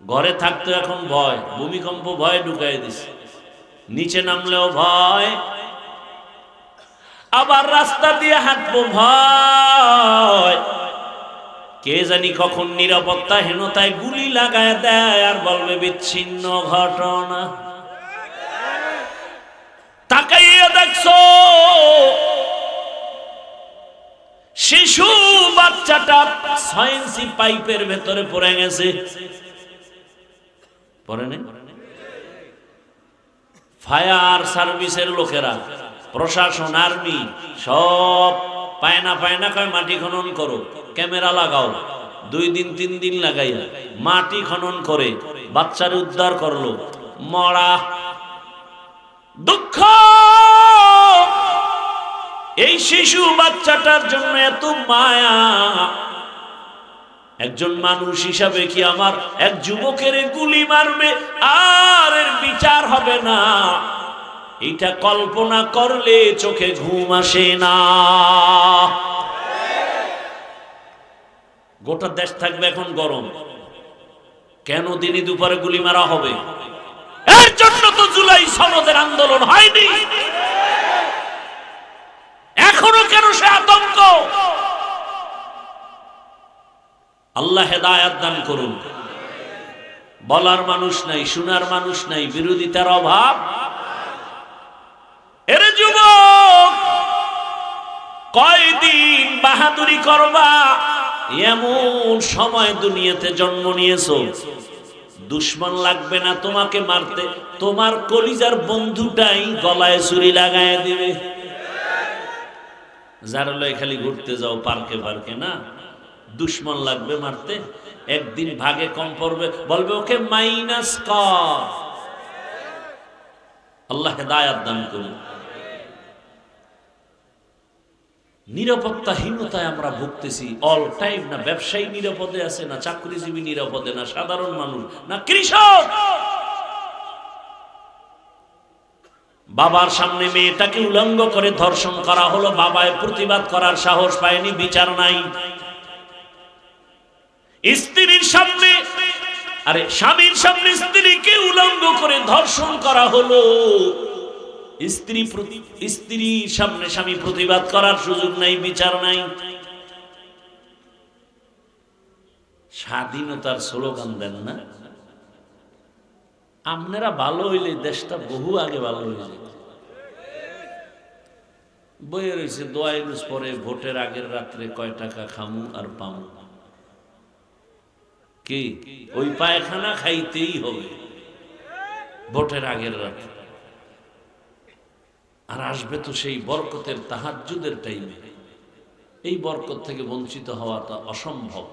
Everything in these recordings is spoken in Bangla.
ঘরে থাকতো এখন ভয়, ভূমিকম্প ভয় ঢুকাই দিছে, নিচে নামলেও ভয়, আবার রাস্তা দিয়ে হাঁটবো ভয়, কে জানি কখন নিরাপত্তাহীনতায় গুলি লাগায় দেয় আর বলবে বিচ্ছিন্ন ঘটনা। তাকাইয়া দেখছো শিশু বাচ্চাটা 6 ইঞ্চি পাইপের ভেতরে পড়ে গেছে, পড়ে নেই? ফায়ার সার্ভিসের লোকেরা, প্রশাসন, আর্মি সব পায় না কয় মাটি খনন করো, ক্যামেরা লাগাও, 2 দিন 3 দিন লাগাইয়া মাটি খনন করে বাচ্চারে উদ্ধার করলো। মরা দুঃখ, এই শিশু বাচ্চাটার জন্য এত মায়া। একজন মানুষ হিসাবে কি আমার এক যুবকের গুলি মারবে আর এর বিচার হবে না? এটা কল্পনা করলে চোখে ঘুম আসে না। গোটা দেশ থাকবে এখন গরম, কেন দিনে দুপুরে গুলি মারা হবে? এর জন্য তো জুলাই সনদের আন্দোলন হয়নি। এখনো কেন সে আতঙ্ক? আল্লাহ হেদায়েত দান করুন। বলার মানুষ নাই, শোনার মানুষ নাই, বিরোধিতার অভাব। এর যুবক, কয়দিন বাহাদুরি করবা? এমন সময় দুনিয়াতে জন্ম নিয়েছো, দুশ্মন লাগবে না তোমাকে মারতে, তোমার কলিজার বন্ধুটাই গলায় ছুরি লাগায় দিবে। যারা লয় খালি ঘুরতে যাও পার্কে পার্কে, না, দুশ্মন লাগবে মারতে, একদিন ভাগে কম পড়বে, বলবে ওকে মাইনাস কর। আল্লাহ হেদায়েত দান করুন। নিরাপত্তাহীনতায় আমরা ভুগতেছি অল টাইম। না ব্যবসায়ী নিরাপদে আছে, না চাকরিজীবী নিরাপদে, না সাধারণ মানুষ, না কৃষক। বাবার সামনে মেয়েটাকে উলঙ্গ করে ধর্ষণ করা হলো, বাবায় প্রতিবাদ করার সাহস পায়নি, বিচার নাই। স্ত্রীর সামনে, আরে স্বামীর সামনে স্ত্রীকে উলঙ্গ করে ধর্ষণ করা হলো, স্ত্রীর সামনে স্বামী প্রতিবাদ করার সুযোগ নাই, বিচার নাই। স্বাধীনতার স্লোগান দেন না? আপনারা ভালো হইলে দেশটা বহু আগে ভালো হয়ে যেত। বইয়ে রয়েছে দোয়া ইউনুস পরে ভোটের আগের রাত্রে কয় টাকা খামু আর পামু। কি ওই পায়খানা খাইতেই হবে ভোটের আগের রাতে। আর আসবে তো সেই বরকতের তাহাজ্জুদের টাইমে, এই বরকত থেকে বঞ্চিত হওয়াটা অসম্ভব।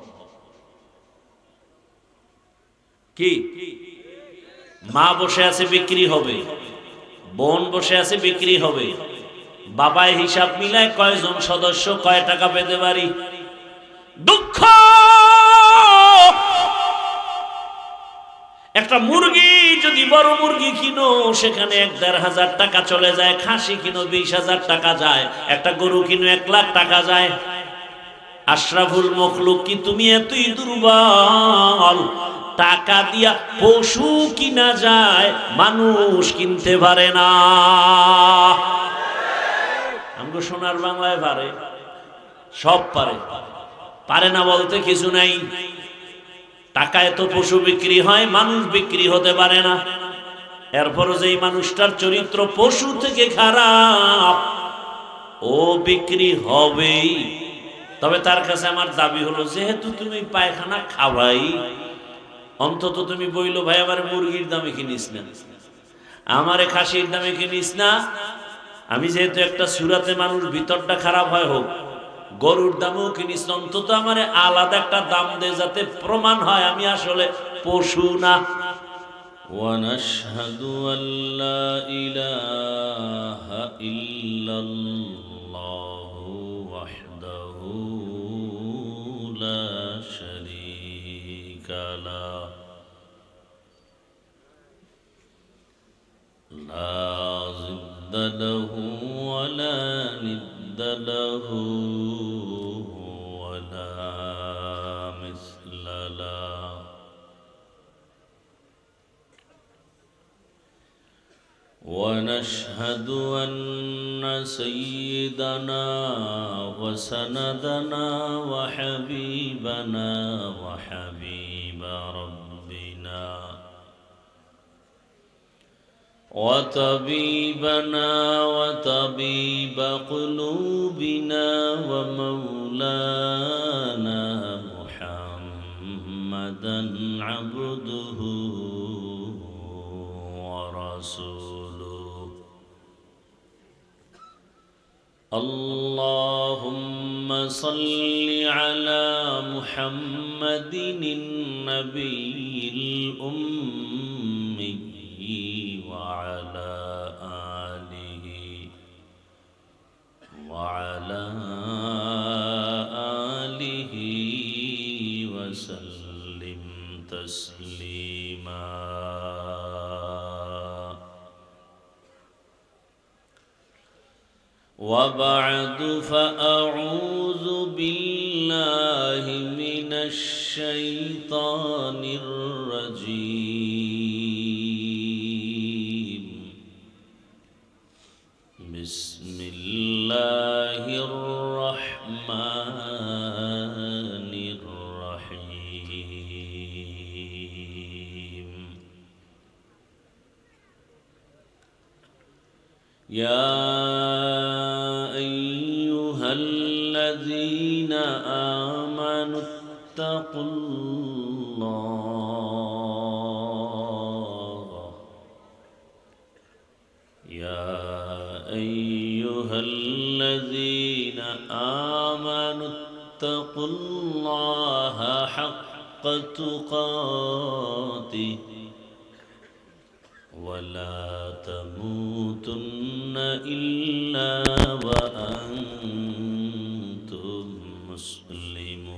কি মা বসে আছে বিক্রি হবে, বোন বসে আছে বিক্রি হবে, বাবায় হিসাব মিলায় কয়জন সদস্য কয় টাকা পেতে পারি। দুঃখ, একটা মুরগি যদি বড় মুরগি কিনো সেখানে 1-1.5 টাকা চলে যায়, খাসি কিনো 20,000 টাকা যায়, একটা গরু কিনো 1 লাখ টাকা যায়। আশরাফুল মখলুক কি তুমি এতই দুর্বল? টাকা দিয়া পশু কিনা যায়, মানুষ কিনতে পারে না। আমগো সোনার বাংলায় পারে, সব পারে, পারে না বলতে কিছু নাই। টাকায় তো পশু বিক্রি হয়, মানুষ বিক্রি হতে পারে না। এরপরও যেই মানুষটার চরিত্র পশু থেকে খারাপ, ও বিক্রি হবেই। তবে তার কাছে আমার দাবি হলো, যেহেতু তুমি পায়খানা খাওয়াই, অন্তত তুমি বইলো ভাই আমার মুরগির দামে কিনিস না, আমারে খাসির দামে কিনিস না। আমি যেহেতু একটা সুরাতে মানুষ ভিতরটা খারাপ হয় হোক, গরুর দামও কিনিস, অন্তত আমারে আলাদা একটা দাম দে, যাতে প্রমাণ হয় আমি আসলে পশু না। ওয়ানাশহাদু আল্লা ইলাহা ইল্লাল্লাহু ওয়াহদাহু লা শারীকা লাহু লা জিদ্দা লাহু ওয়া লা নিদ্দা লাহু ওয়া লা মিসলা লাহু ونشهد أن سيدنا وسندنا وحبيبنا وحبيب ربنا وطبيبنا وطبيب قلوبنا ومولانا محمدا عبده ورسوله. اللهم صل على محمد النبي الأمي وعلى آله وسلم تسليما. وبعد، فأعوذ بالله من الشيطان الرجيم. بسم الله الرحمن الرحيم. يا أيها الذين آمنوا اتقوا الله. يا أيها الذين آمنوا اتقوا الله حق تقاته ولا تموتن إلا وأنتم مسلمون.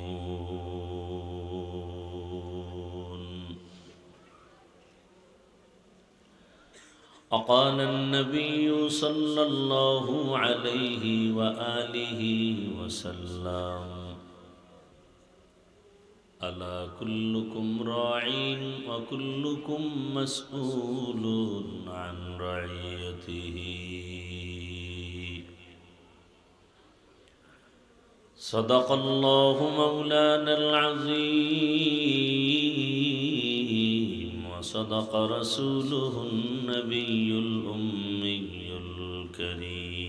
وقال النبي صلى الله عليه وآله وسلم: ألا كلكم راع وكلكم مسؤول عن رعيته. صدق الله مولانا العظيم وصدق رسوله النبي الأمي الكريم.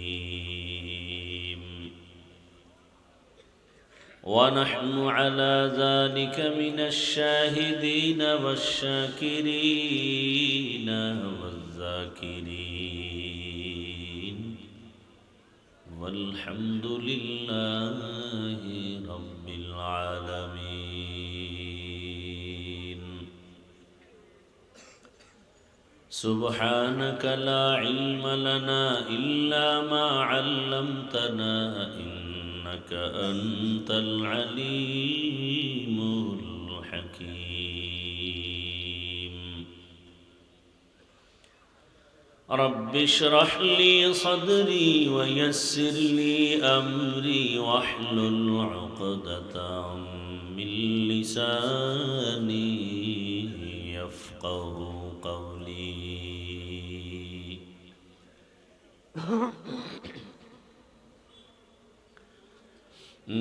ونحن على ذلك من الشاهدين والشاكرين والذاكرين، والحمد لله رب العالمين. سبحانك لا علم لنا إلا ما علمتنا إنك أنت العليم الحكيم. رب اشرح لي صدري ويسر لي أمري واحلل عقدة من لساني يفقه قولي.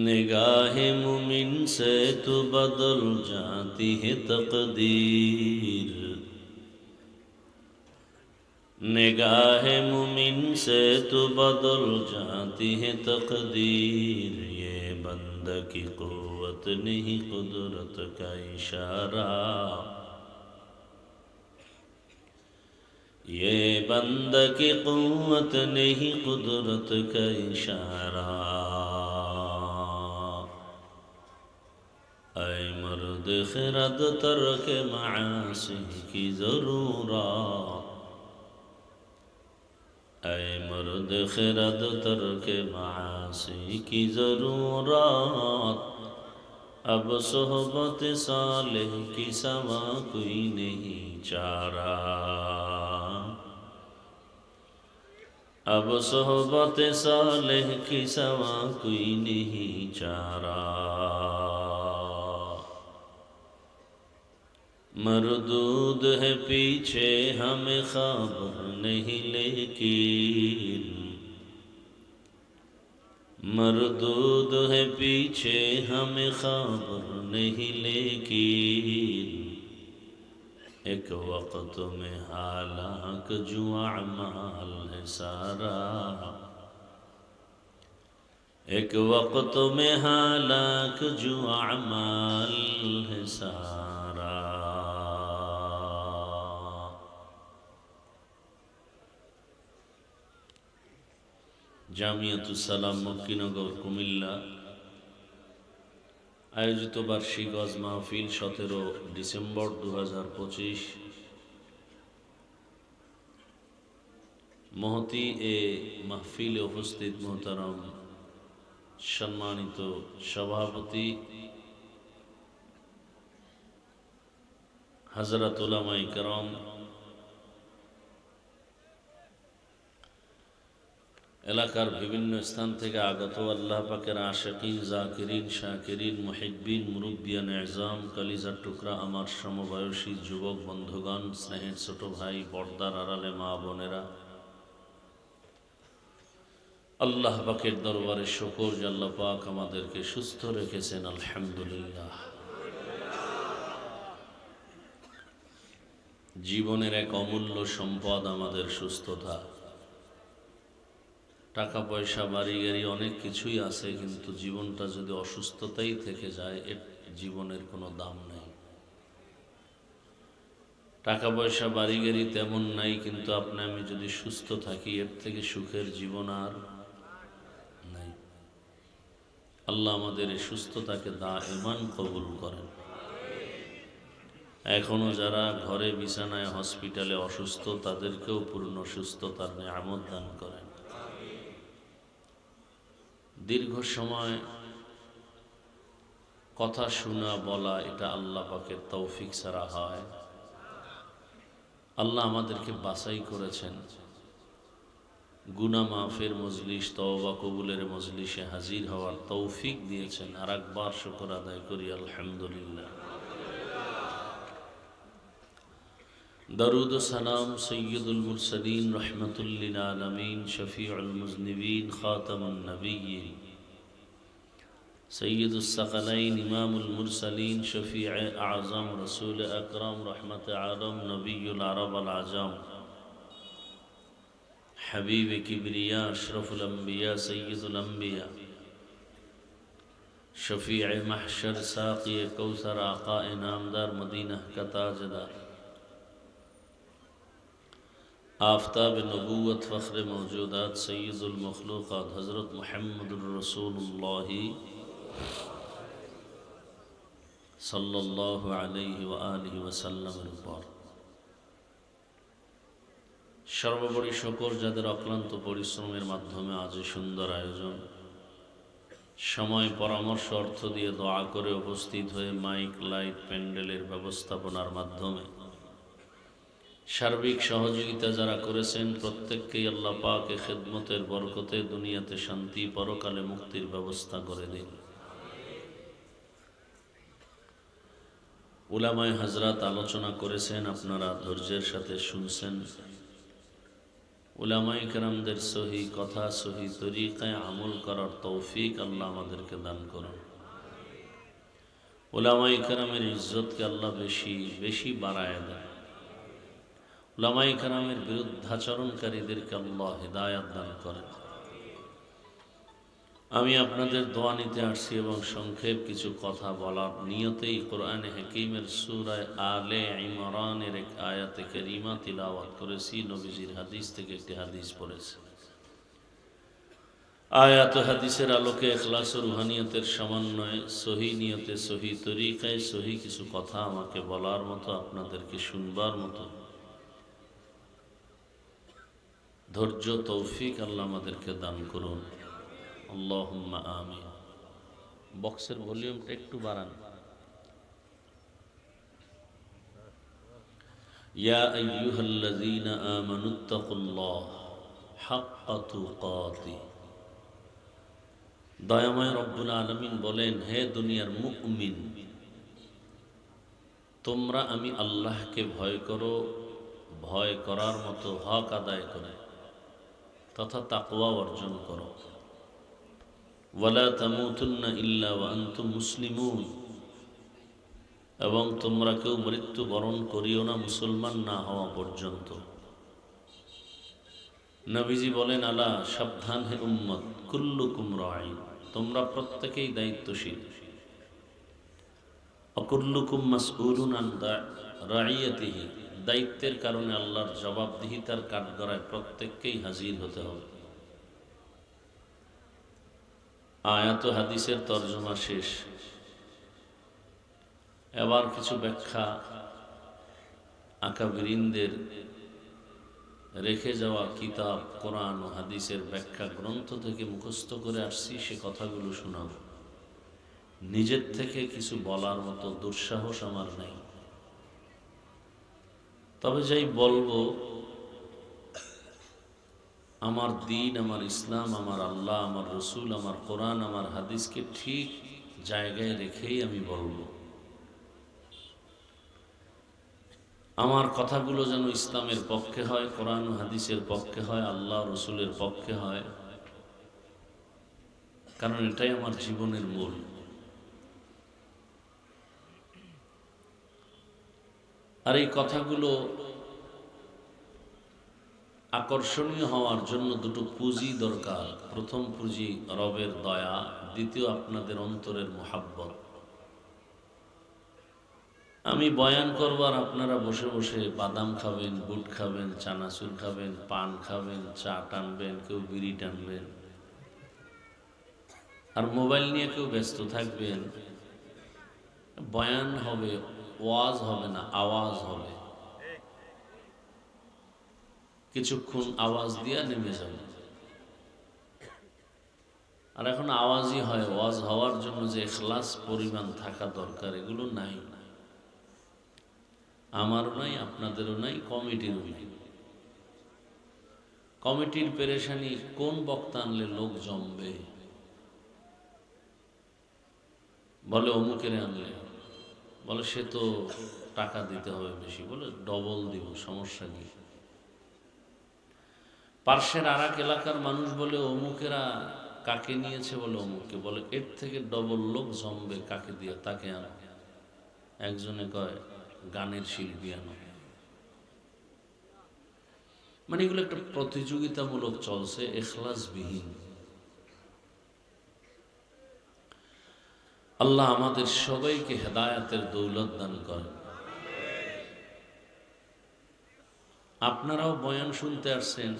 निगाह मुमिन से तो बदल जाती है तकदीर, निगाह मुमिन से तो बदल जाती है तकदीर। ये बंद की कुव्वत नहीं कुदरत का इशारा, ये बंद की कुव्वत नहीं कुदरत का इशारा। ऐ मर्द खिरद तर्क मासी की ज़रूरत, ऐ मर्द खिरद तर्क मासी की ज़रूरत। अब सोहबत सालेह की सवा कोई नहीं चारा, अब सोहबत सालेह की सवा कोई नहीं चारा। मरदूद है पीछे हमें खबर नहीं लेकिन, मरदूद है पीछे हमें खबर नहीं लेकिन, एक वक्त में हालाक जो अमाल है सारा, एक वक्त में हालाक जो अमाल है सारा। জামিয়াতুস সালাম মক্কিনগর কুমিল্লা আয়োজিত বার্ষিক ওয়াজ মাহফিল 17 ডিসেম্বর 2025 মহতি এ মাহফিলে উপস্থিত মোহতারাম সম্মানিত সভাপতি হযরত উলামায়ে কেরাম, এলাকার বিভিন্ন স্থান থেকে আগত আল্লাহ পাকের আশিকিন, জাকিরিন, শাকিরিন, মুহিব্বিন, মুরব্বিয়ান এজাম, কলিজার টুকরা আমার সমবয়সী যুবক বন্ধুগণ, স্নেহের ছোট ভাই, পর্দার আড়ালে মা বোনেরা, আল্লাহ পাকের দরবারে শুকর যে আল্লাহ পাক আমাদেরকে সুস্থ রেখেছেন, আলহামদুলিল্লাহ। জীবনের এক অমূল্য সম্পদ আমাদের সুস্থতা। টাকা পয়সা বাড়ি গাড়ি অনেক কিছুই আছে, কিন্তু জীবনটা যদি অসুস্থতাই থেকে যায় এর জীবনের কোনো দাম নেই। টাকা পয়সা বাড়ি গাড়ি তেমন নাই, কিন্তু আপনি আমি যদি সুস্থ থাকি এর থেকে সুখের জীবন আর নাই। আল্লাহ আমাদের এই সুস্থতাকে দাইমান কবুল করেন। এখনো যারা ঘরে বিছানায় হসপিটালে অসুস্থ তাদেরকেও পূর্ণ সুস্থতার নিয়ামত দান করেন। দীর্ঘ সময় কথা শোনা বলা এটা আল্লাহ পাকের তৌফিক ছাড়া হয়। আল্লাহ আমাদেরকে বাছাই করেছেন, গুনাহ মাফের মজলিস, তওবা কবুলের মজলিসে হাজির হওয়ার তৌফিক দিয়েছেন। আর একবার শুকর আদায় করি আলহামদুলিল্লাহ। দরুদ ও সালাম সৈয়দুল মুরসালিন রহমাতুল লিল আলামিন শফিউল মুজনিবিন খাতামুন নবিয়্যিন সৈয়দুস সাকালাইন ইমামুল মুরসালিন শফিউ আযম রাসূল আকরাম রহমত আলম নবিয়ুল আরব আল আজম হাবিব কিবরিয়া আশরাফুল আম্বিয়া সৈয়দুল আম্বিয়া শফিউ মাহশর সাকি কৌসর আকা ইনামদার মদিনা কা তাজদার आफताब नबूवत फ़ख्र मौजूदात सय्यदुल मखलूक़ात हज़रत मुहम्मदुर रसूलुल्लाह सल्लल्लाहु अलैहि व आलिहि वसल्लमेর উপর সর্বোপরি শুকর যাদের অক্লান্ত পরিশ্রমের মাধ্যমে আজ সুন্দর আয়োজন, সময় পরামর্শ অর্থ দিয়ে দোয়া করে উপস্থিত হয়ে মাইক লাইট প্যান্ডেলের ব্যবস্থাপনার মাধ্যমে সার্বিক সহযোগিতা যারা করেছেন প্রত্যেককেই আল্লাহ পাক এ খিদমতের বরকতে দুনিয়াতে শান্তি, পরকালে মুক্তির ব্যবস্থা করে দিন। উলামায়ে হযরত আলোচনা করেছেন, আপনারা ধৈর্যের সাথে শুনছেন। উলামায়ে কেরামদের সহি কথা, সহি তরিকায় আমল করার তৌফিক আল্লাহ আমাদেরকে দান করুন। উলামায়ে কেরামের ইজ্জতকে আল্লাহ বেশি বেশি বাড়ায় দেন। উলামায়ে কেরামের বিরুদ্ধাচরণকারীদেরকে আল্লাহ হিদায়াত দান করেন। আমি আপনাদের দোয়া নিতে আসছি এবং সংক্ষেপ কিছু কথা বলার নিয়তেই কোরআনে হাকিমের সূরা আলে ইমরানের এক আয়াতে কারিমা তিলাওয়াত করেছি। নবীজির হাদিস থেকে একটি হাদিস পড়েছি। আয়াত হাদিসের আলোকে ইখলাস ও রুহানিয়তের সমন্বয়ে সহি নিয়তে, সহি তরিকায় সহি কিছু কথা আমাকে বলার মতো, আপনাদেরকে শুনবার মতো ধৈর্য তৌফিক আল্লাহ আমাদেরকে দান করুন। আল্লাহুম্মা আমিন। বক্সের ভলিউমটা একটু বাড়ান। ইয়া আইয়ুহাল্লাযীনা আমানুত্তাকুল্লাহ হাক্কা তুকাতিহ। দয়াময় রব্বুল আলামিন বলেন, হে দুনিয়ার মুমিন, তোমরা আমি আল্লাহকে ভয় করো, ভয় করার মতো হক আদায় করে তথা তাকওয়া অর্জন করো। ওয়ালা তামুতুন্না ইল্লা ওয়া আনতুম মুসলিমুন, এবং তোমরা কেউ মৃত্যুবরণ করিও না মুসলমান না হওয়া পর্যন্ত। নবীজি বলেন, আলা সাবধান হে উম্মত, কুল্লুকুম রাঈন, তোমরা প্রত্যেকেই দায়িত্বশীল। অকুল্লুকুম মাসউলুন আন রাইয়াতিহি, দায়িত্বের কারণে আল্লাহর জবাবদিহিতার কাঠগড়ায় প্রত্যেককেই হাজির হতে হবে। আয়াত হাদিসের তর্জমা শেষ। এবার কিছু ব্যাখ্যা আকাবিরিনদের রেখে যাওয়া কিতাব কোরআন ও হাদিসের ব্যাখ্যা গ্রন্থ থেকে মুখস্থ করে আসছি, সে কথাগুলো শোনাব। নিজের থেকে কিছু বলার মতো দুঃসাহস আমার নেই, তবে যাই বলবো, আমার দিন, আমার ইসলাম, আমার আল্লাহ, আমার রসুল, আমার কোরআন, আমার হাদিসকে ঠিক জায়গায় রেখেই আমি বলবো। আমার কথাগুলো যেন ইসলামের পক্ষে হয়, কোরআন ও হাদিসের পক্ষে হয়, আল্লাহ রসুলের পক্ষে হয়, কারণ এটাই আমার জীবনের মূল। আর এই কথাগুলো আকর্ষণীয় হওয়ার জন্য দুটো পুঁজি দরকার। প্রথম পুঁজি রবের দয়া, দ্বিতীয় আপনাদের অন্তরের মোহাব্বত। আমি বয়ান করবার, আপনারা বসে বসে বাদাম খাবেন, বুট খাবেন, চানাচুর খাবেন, পান খাবেন, চা টানবেন, কেউ বিড়ি টানবেন, আর মোবাইল নিয়ে কেউ ব্যস্ত থাকবেন। বয়ান হবে, ওয়াজ হবে না, আওয়াজ হবে। কিছুক্ষণ আওয়াজ দিয়া নেমে যাবে। আর এখন আওয়াজই হয়, ওয়াজ হওয়ার জন্য যে ইখলাস পরিমাণ থাকা দরকার, এগুলো নাই। আমারও নাই, আপনাদেরও নাই, কমিটিরও নাই। কমিটির পেরেশানি, কোন বক্তা আনলে লোক জমবে, বলে অমুকের আনলে, বলে সে তো টাকা দিতে হবে বেশি, বলে ডবল দিব, সমস্যা কি। পার্শ্বের আর এক এলাকার মানুষ বলে অমুকেরা কাকে নিয়েছে, বলে অমুককে, বলে এর থেকে ডবল লোক জমবে, কাকে দিয়ে, তাকে আনো। একজনে কয় গানের শিল্পী আনো। মানে এগুলো একটা প্রতিযোগিতামূলক চলছে, ইখলাসবিহীন। আল্লাহ আমাদের সবাইকে হেদায়েতের দৌলত দান করেন। আপনারাও বয়ান শুনতে আসছেন,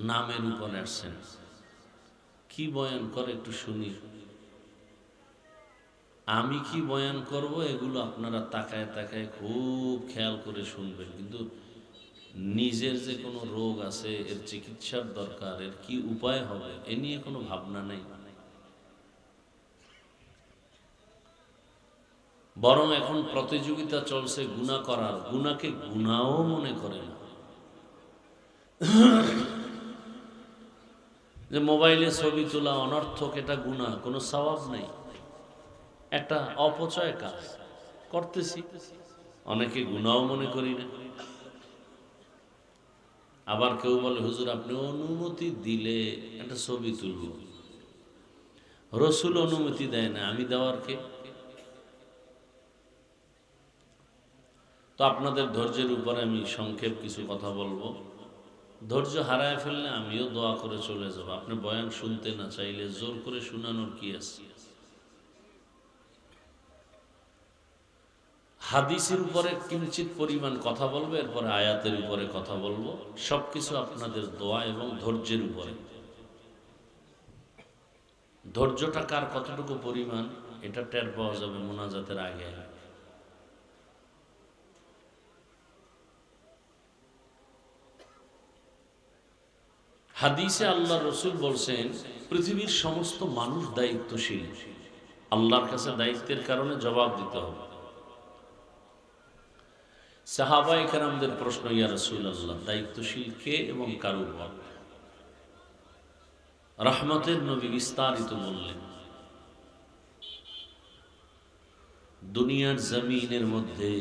নামের উপর আসছেন। কি বয়ান করে একটু শুনি। আমি কি বয়ান করব, এগুলো আপনারা তাকায় তাকায় খুব খেয়াল করে শুনবেন, কিন্তু নিজের যে কোনো রোগ আছে, এর চিকিৎসার দরকার, এর কি উপায় হবে, এ নিয়ে কোনো ভাবনা নেই। বরং এখন প্রতিযোগিতা চলছে গুনাহ করার, গুনাহকে গুনাহও মনে করে না। যে মোবাইলে ছবি তোলা অনর্থক, এটা গুনাহ, কোনো সওয়াব নেই, একটা অপচয় কাজ করতেছি, অনেকে গুনাহও মনে করি না। আবার কেউ বলে, হুজুর আপনি অনুমতি দিলে একটা ছবি তুলব, রসুল অনুমতি দেয় না, আমি দেওয়ার কে? তো আপনাদের ধৈর্যের উপরে আমি সংক্ষেপ কিছু কথা বলবো। ধৈর্য হারায় ফেললে আমিও দোয়া করে চলে যাব। আপনি বয়ান শুনতে না চাইলে জোর করে শোনানোর কি আছে? হাদিসের উপরে কিঞ্চিত পরিমাণ কথা বলবো, এরপরে আয়াতের উপরে কথা বলবো। সবকিছু আপনাদের দোয়া এবং ধৈর্যের উপরে। ধৈর্যটা কার কতটুকু পরিমাণ, এটা টের পাওয়া যাবে মোনাজাতের আগে। হাদিসে আল্লাহ রসুল বলছেন, পৃথিবীর সমস্ত মানুষ দায়িত্বশীল, আল্লাহর কাছে দায়িত্বের কারণে জবাব দিতে হবে। সাহাবায়ে কেরামদের প্রশ্ন, ইয়া রাসূলুল্লাহ, দায়িত্বশীল কে এবং কার উপর? রহমতের নবী বিস্তারিত বললেন, দুনিয়ার জমিনের মধ্যে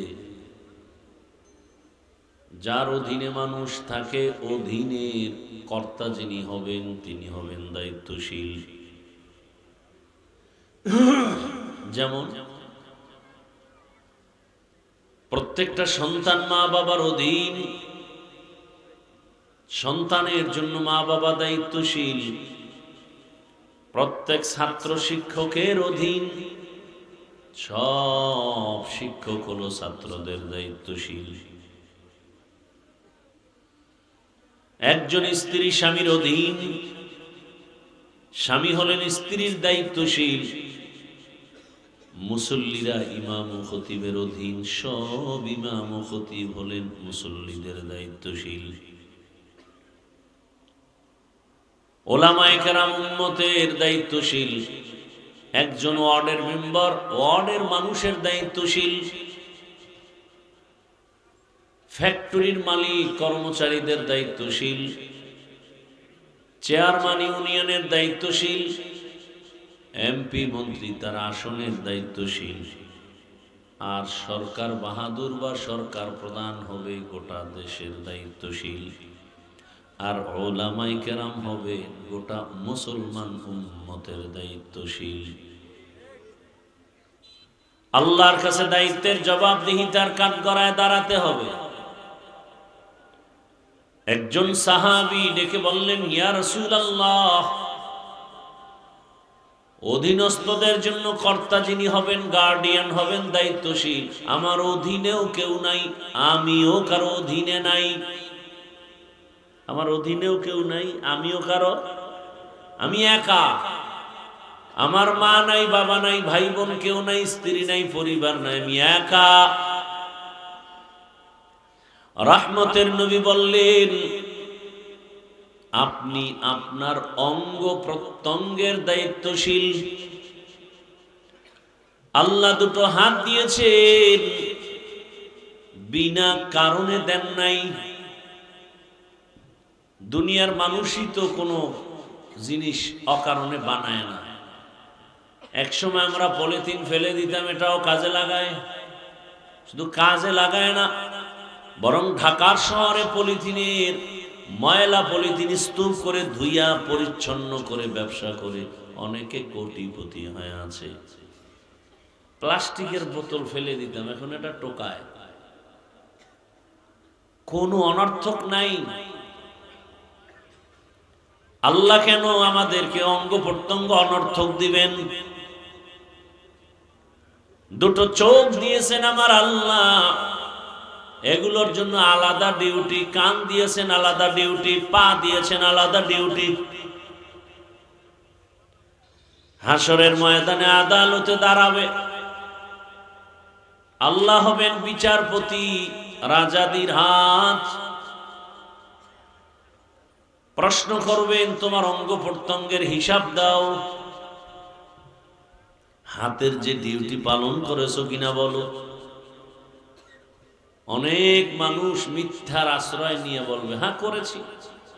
যার অধীনে মানুষ থাকে, অধীনের কর্তা যিনি হবেন তিনি হবেন দায়িত্বশীল। যেমন প্রত্যেকটা সন্তান মা বাবার অধীন, সন্তানের জন্য মা বাবা দায়িত্বশীল। প্রত্যেক ছাত্র শিক্ষকের অধীন, সব শিক্ষক হলো ছাত্রদের দায়িত্বশীল। একজন স্ত্রী স্বামীর অধীন, স্বামী হলেন স্ত্রীর দায়িত্বশীল। মুসল্লিরা ইমাম ও খতিবের অধীন, সব ইমাম ও খতিব হলেন মুসল্লিদের দায়িত্বশীল। ওলামায়ে কেরাম উম্মতের দায়িত্বশীল। একজন ওয়ার্ডের মেম্বার ওয়ার্ডের মানুষের দায়িত্বশীল। ফ্যাক্টরির মালিক কর্মচারীদের দায়িত্বশীল। চেয়ারম্যান ইউনিয়নের দায়িত্বশীল। এমপি মন্ত্রী তার আসনের দায়িত্বশীল। আর সরকার বাহাদুর বা সরকার প্রধান হবে গোটা দেশের দায়িত্বশীল। আর উলামায়ে কেরাম হবে গোটা মুসলমান উম্মতের দায়িত্বশীল। আল্লাহর কাছে দায়িত্বের জবাবদিহিতার কাঠগড়ায় দাঁড়াতে হবে। একজন সাহাবী ডেকে বললেন, ইয়া রাসূলুল্লাহ, অধীনস্থদের জন্য কর্তা যিনি হবেন, গার্ডিয়ান হবেন, দায়িত্বশীল, আমার অধীনেও কেউ নাই, আমিও কারো অধীনে নাই। আমার অধীনেও কেউ নাই, আমিও কারো, আমি একা। আমার মা নাই, বাবা নাই, ভাই বোন কেউ নাই, স্ত্রী নাই, পরিবার নাই, আমি একা। রহমতের নবী বললেন, আপনি আপনার অঙ্গ প্রত্যঙ্গের দায়িত্বশীল। আল্লাহ দুটো হাত দিয়েছেন, বিনা কারণে দেন নাই। দুনিয়ার মানুষই তো কোনো জিনিস অকারণে বানায় না। একসময় আমরা পলিথিন ফেলে দিতাম, এটাও কাজে লাগায়। শুধু কাজে লাগায় না, বরং ঢাকার শহরে পলিথিনের ময়লা পলিথিন স্তূপ করে ধুইয়া পরিচ্ছন্ন করে ব্যবসা করে অনেকে কোটিপতি হয়ে আছে। প্লাস্টিকের বোতল ফেলে দিতাম, এখন এটা টোকায়, কোনো অনর্থক নাই। আল্লাহ কেন আমাদেরকে অঙ্গ প্রত্যঙ্গ অনর্থক দিবেন? দুটো চোখ দিয়েছেন আমার আল্লাহ, এগুলোর জন্য আলাদা ডিউটি। কান দিয়েছেন আলাদা ডিউটি, পা দিয়েছেন আলাদা ডিউটি। হাসরের ময়দানে আদালতে দাঁড়াবে, আল্লাহ হবেন বিচারপতি, রাজাদির হাত। প্রশ্ন করবেন, তোমার অঙ্গ প্রত্যঙ্গের হিসাব দাও, হাতের যে ডিউটি পালন করেছো কিনা বলো। অনেক মানুষ মিথ্যার আশ্রয় নিয়ে বলবে, হ্যাঁ করেছি,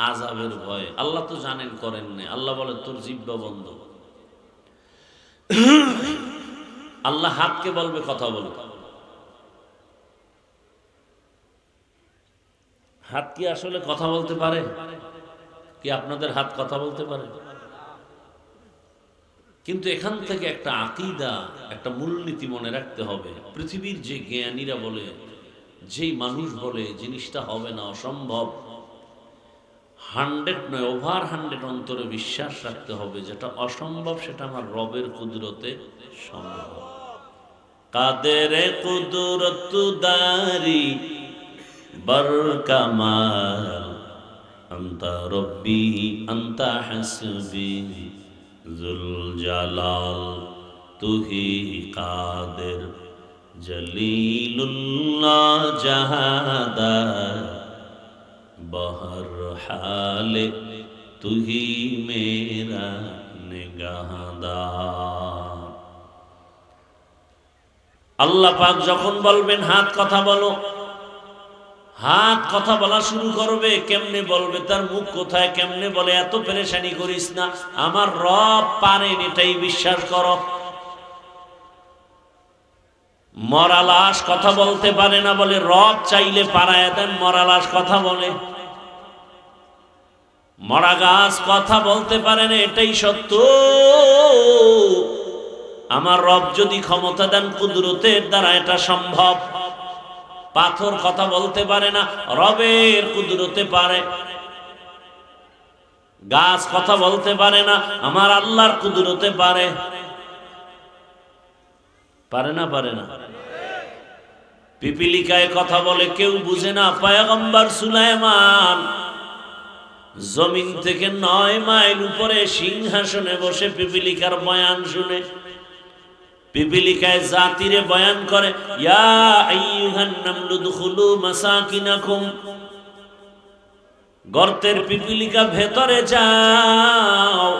আযাবের ভয়ে। আল্লাহ তো জানেন করেন না। আল্লাহ বলে, তোর জিহ্বা বন্ধ। আল্লাহ হাতকে বলবে কথা বলো। হাত কি আসলে কথা বলতে পারে? কি আপনাদের হাত কথা বলতে পারে? কিন্তু এখান থেকে একটা আকীদা, একটা মূলনীতি মনে রাখতে হবে। পৃথিবীর যে জ্ঞানীরা বলে, যেই মানুষ বলে জিনিসটা হবে না, অসম্ভব, 100 নয়, ওভার 100 অন্তরে বিশ্বাস রাখতে হবে যেটা অসম্ভব সেটা আমার রবের কুদরতে সম্ভব। কাদেরে কুদরত দারি বরকামাল, আনতা রব্বি আনতা হাসবি জুল জালাল, তুহি কাদের জলিলুল্লাহ জাহাদা, বহর হালে তুহি মেরা নিগাহদা। আল্লাহ পাক যখন বলবেন হাত কথা বলো, হাত কথা বলা শুরু করবে। কেমনে বলবে? তার মুখ কোথায়, কেমনে বলে, এত পেরেশানি করিস না, আমার রব পারেন, এটাই বিশ্বাস করো। মরা লাশ কথা বলতে পারে না বলে রব চাইলে পারায়া দেন, মরা লাশ কথা বলে। মরা গাছ কথা বলতে পারে না, এটাই সত্য। আমার রব যদি ক্ষমতা দেন কুদরতের দ্বারা এটা সম্ভব। পাথর কথা বলতে পারে না, রবের কুদরতে পারে। গাছ কথা বলতে পারে না, আমার আল্লাহর কুদরতে পারে। পারে না? পারে না? পিপিলিকায় কথা বলে, কেউ বুঝে না। পয়গম্বর সুলাইমান জমিন থেকে 9 মাইল উপরে সিংহাসনে বসে পিপিলিকার বয়ান শুনে। পিপিলিকায় জাতিরে বয়ান করে, ইয়া আইয়ুহান নামলু দুখুলু মাসাকিনাকুম, গর্তের পিপিলিকা ভেতরে যাও।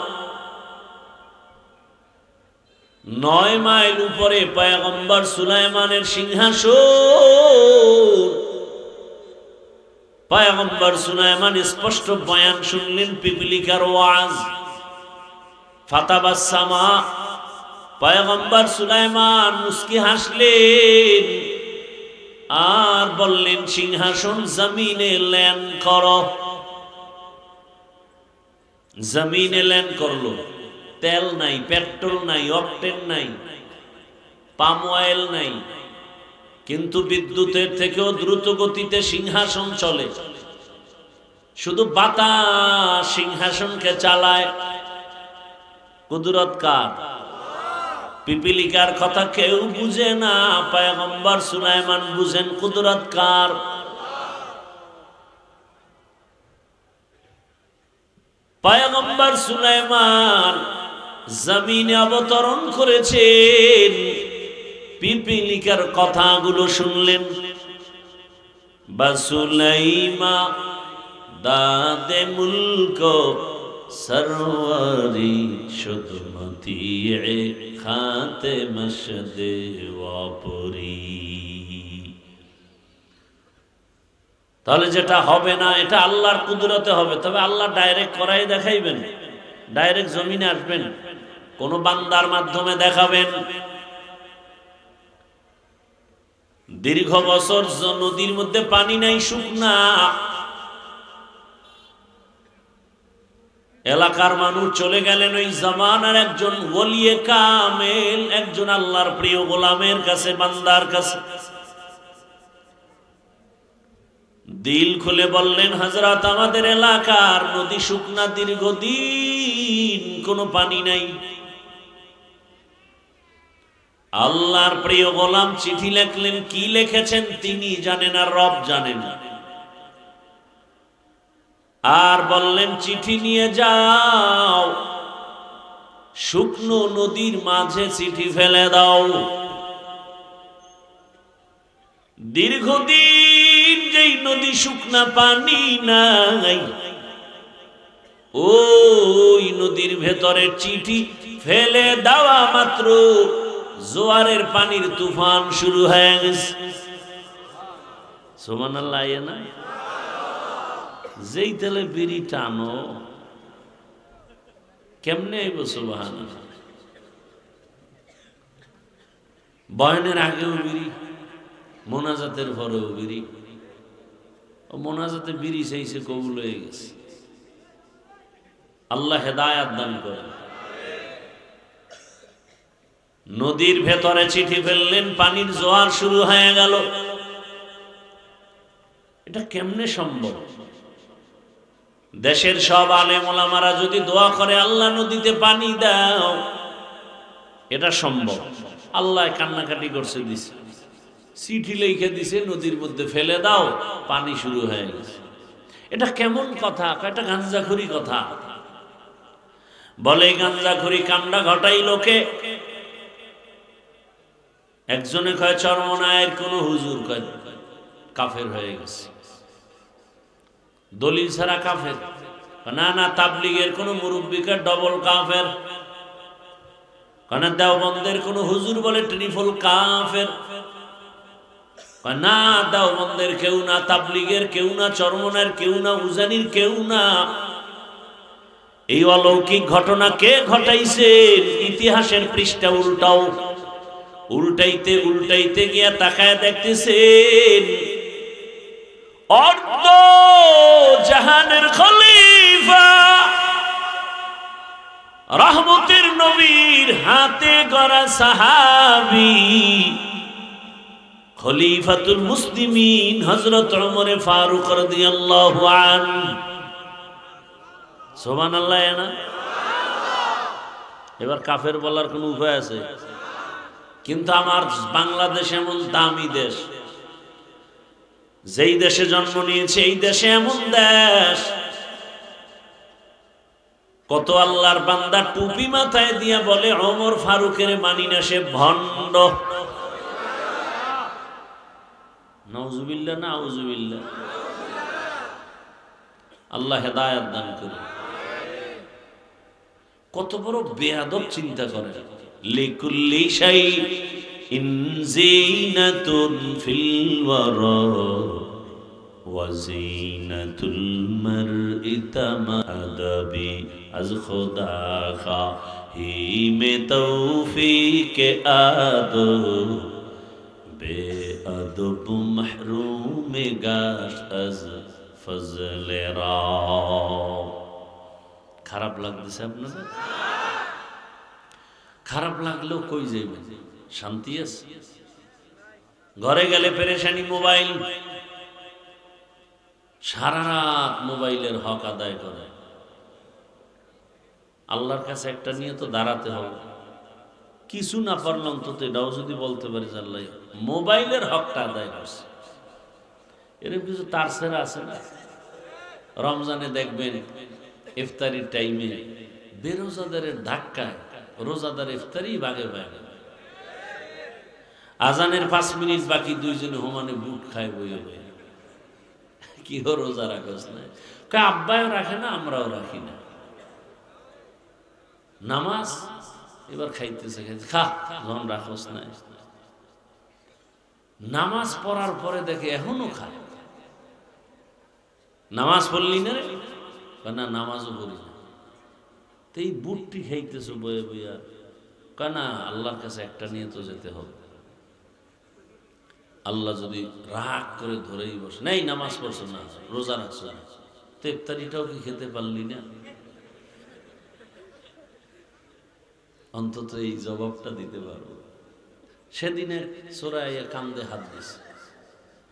9 মাইল উপরে পয়গম্বর সুলাইমানের সিংহাসন। পয়গম্বর সুলাইমান স্পষ্ট বয়ান শুনলেন, পিপিলিকার ওয়াজ। ফাতাবাসসামা, পয়গম্বর সুলাইমান মুস্কি হাসলেন আর বললেন, সিংহাসন জমিনে ল্যান্ড করো। জমিনে ল্যান্ড করলো। তেল নাই, পেট্রোল নাই, অকটেন নাই, পাম অয়েল নাই, কিন্তু বিদ্যুতের থেকেও দ্রুত গতিতে সিংহাসন চলে। শুধু বাতাস সিংহাসনকে চালায়। কুদরত কার? পিপিলিকার কথা কেউ বুঝে না, পয়গম্বর সুলাইমান বুঝেন কুদরত কার। পয়গম্বর সুলাইমান জমিনে অবতরণ করেছেন, পিপিলিকার কথাগুলো শুনলেন। বাসুলাইমা দাদে মুলক সরওয়ারি শুদমতি খাতে মশদে ওয়াপরি। তাহলে যেটা হবে না এটা আল্লাহর কুদরতে হবে, তবে আল্লাহ ডাইরেক্ট করাই দেখাইবেন, ডাইরেক্ট জমিনে আসবেন, কোন বান্দার মাধ্যমে দেখাবেন। দীর্ঘ বছর নদীর মধ্যে পানি নাই, শুকনা। এলাকার মানুষ চলে গেলেন ওই জামানার একজন ওলিয়ে কামেল, একজন আল্লাহর প্রিয় গোলামের কাছে, বান্দার কাছে। দিল খুলে বললেন, হযরত আমাদের এলাকার নদী শুকনা, দীর্ঘদিন কোনো পানি নাই। আল্লাহর প্রিয় গোলাম চিঠি লিখলেন। কি লিখেছেন তিনি জানেন আর রব জানেন। আর বললেন, চিঠি নিয়ে যাও, শুকনো নদীর মাঝে চিঠি ফেলে দাও। দীর্ঘদিন যেই নদী শুকনা, পানি নাই, ওই নদীর ভেতরে চিঠি ফেলে দেওয়া মাত্র জোয়ারের পানির তুফান শুরু হয়ে গেছে। সুবহানাল্লাহ। না যেই তেলে বিড়ি টানো, কেমনে আইব? সুবহানাল্লাহ। বয়ানের আগেও বিড়ি, মোনাজাতের পরেও বিড়ি। ও মোনাজাতে বিড়ি চাইছে, কবুল হয়ে গেছে। আল্লাহ হেদায়াত দান করেন। নদীর ভেতরে চিঠি ফেললেন, পানির জোয়ার শুরু হয়ে গেল। এটা কেমনে সম্ভব? দেশের সব আলেম ওলামারা যদি দোয়া করে, আল্লাহ নদীতে পানি দাও, এটা সম্ভব। আল্লাহ কান্নাকাটি করছে, দিছে, চিঠি লিখে দিছে, নদীর মধ্যে ফেলে দাও, পানি শুরু হয়ে গেছে। এটা কেমন কথা? এটা গাঞ্জাখুরি কথা। বলে গাঞ্জাখুরি কান্ডা ঘটাই লোকে। একজনে কয় চরমনায়ের কোন হুজুর, কয় কাফের হয়ে গেছে, দলিল ছাড়া কাফের। না না, তাবলিগের কোন মুরব্বিকে ডবল কাফের। কারণ দেওবন্দের কোন হুজুর বলে ট্রিপল কাফের। না, দেওবন্দের কেউ না, তাবলিগের কেউ না, চরমনায়ের কেউ না, উজানির কেউ না। এই অলৌকিক ঘটনা কে ঘটাইছে? ইতিহাসের পৃষ্ঠা উল্টাও, উল্টাইতে উল্টাইতে গিয়া তাকায় দেখতেছেন অর্ধ জাহানের খলিফা রহমতের নবীর হাতে গড়া সাহাবী খলিফাতুল মুসলিমিন হযরত ওমর ফারুক রাদিয়াল্লাহু আনহু। সুবহানাল্লাহ না? এবার কাফের বলার কোন উপায় আছে? কিন্তু আমার বাংলাদেশ এমন দামি দেশ, যেই দেশে জন্ম নিয়েছে এই দেশে এমন দেশ, কত আল্লাহর বান্দা টুপি মাথায় দিয়া বলে ওমর ফারুকের মানি না, সে ভণ্ড। নাউজুবিল্লাহ না আউজুবিল্লাহ। আল্লাহ হেদায়েত দান করুন। কত বড় বেয়াদব চিন্তা করে। লিকুল্লি শাইইন যিনাতুন ফিল ওয়ারা ওয়া যিনাতুল মারই তামাদাবি আজ খুদা খাহি মে তৌফিক আদো বেআদব মাহরুম গাশ আজ ফজলে রা। খারাপ লাগতেছে আপনাদের? খারাপ লাগলেও কই যাইবেন? শান্তি আছে? ঘরে গেলে পেরেশানি, মোবাইল, সারা রাত মোবাইলের হক আদায় করে। আল্লাহর কাছে একটা নিয়ে তো দাঁড়াতে হবে। কিছু না পারলে অন্তত এটাও যদি বলতে পারি যে আল্লাহ মোবাইলের হকটা আদায় করছে। এরকম কিছু তার সেরা আছে না? রমজানে দেখবেন ইফতারির টাইমে বেরোজাদারের ধাক্কায় রোজাদার ইফতারি ভাগে ভাগে, আজানের 5 মিনিট বাকি দুইজনে হোমানে বুট খায় বইয়ে বইয়ে। কি রোজা রাখস না? আব্বাও রাখে না, আমরাও রাখি না। নামাজ এবার খাইতেছে, খা যখন রাখস না। নামাজ পড়ার পরে দেখে এখনো খায়। নামাজ পড়লি না রে? না, নামাজও পড়ি না। তো এই বুটটি খাইতেছো বয়ে বইয়া, কানা আল্লাহর কাছে একটা নিয়ে তো যেতে হবে। আল্লাহ যদি রাগ করে ধরেই বসে, নেই নামাজ পড়ছো না, রোজা রাখছো না, তো ইফতারিটাও কি খেতে পারলি না? অন্তত এই জবাবটা দিতে পারবো। সেদিনে চোরাইয়া কান্দে হাত দিছে।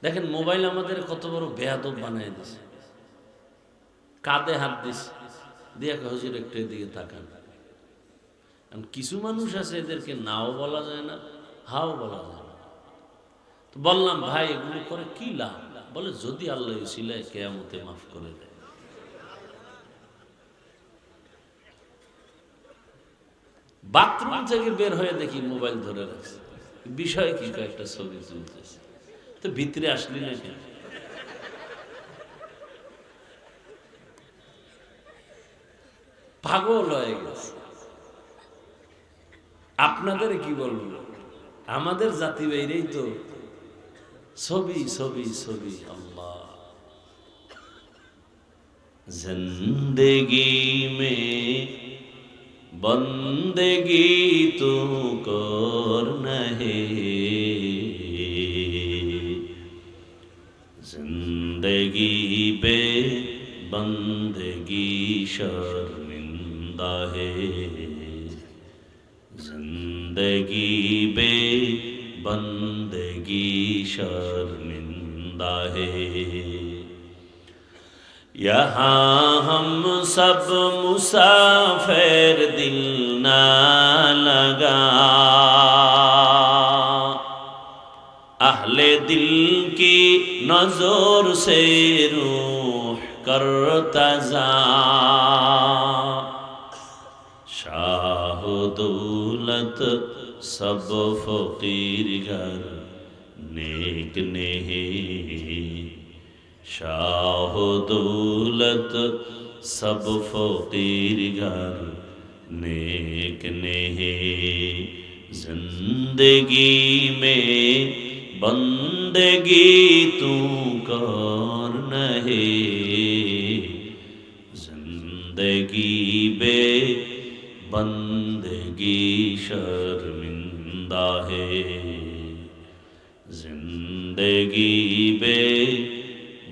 দেখেন মোবাইল আমাদের কত বড় বেয়াদব বানাই দিছে। কাঁধে হাত দিছে দিয়ে হুজুর একটু এদিকে তাকান। কিছু মানুষ আছে এদেরকে নাও বলা যায় না, হাও বলা যায় না। তো বললাম ভাই এগুলো করে কি লাভ? বলে যদি আল্লাহ উসিলায় কিয়ামতে মাফ করে দেয়। বাথরুম থেকে বের হয়ে দেখি মোবাইল ধরে রাখছে। বিষয় কি? একটা ছবি তুলতেছে। তো ভিতরে আসলি না কেন? পাগল হয়ে গেছে। আপনাদের কি বলবো? আমাদের জাতি বাইরেই তো ছবি ছবি ছবি। আল্লাহ জিন্দেগি মে বন্দেগি তু করনা হে, जिंदगी पे बंदगी शर्मिंदा है, जिंदगी पे बंदगी शर्मिंदा है। यहाँ हम सब मुसाफिर दिल ना लगा, अहले दिल की नजर से रूह करता जा, शाह दौलत सब फकीर घर नेक नहीं, शाह दौलत सब फकीर घर नेक नहीं, जिंदगी में बंदगी तू करना है, जिंदगी बे बंदगी शर्मिंदा शर्मिंदा है, जिंदगी बे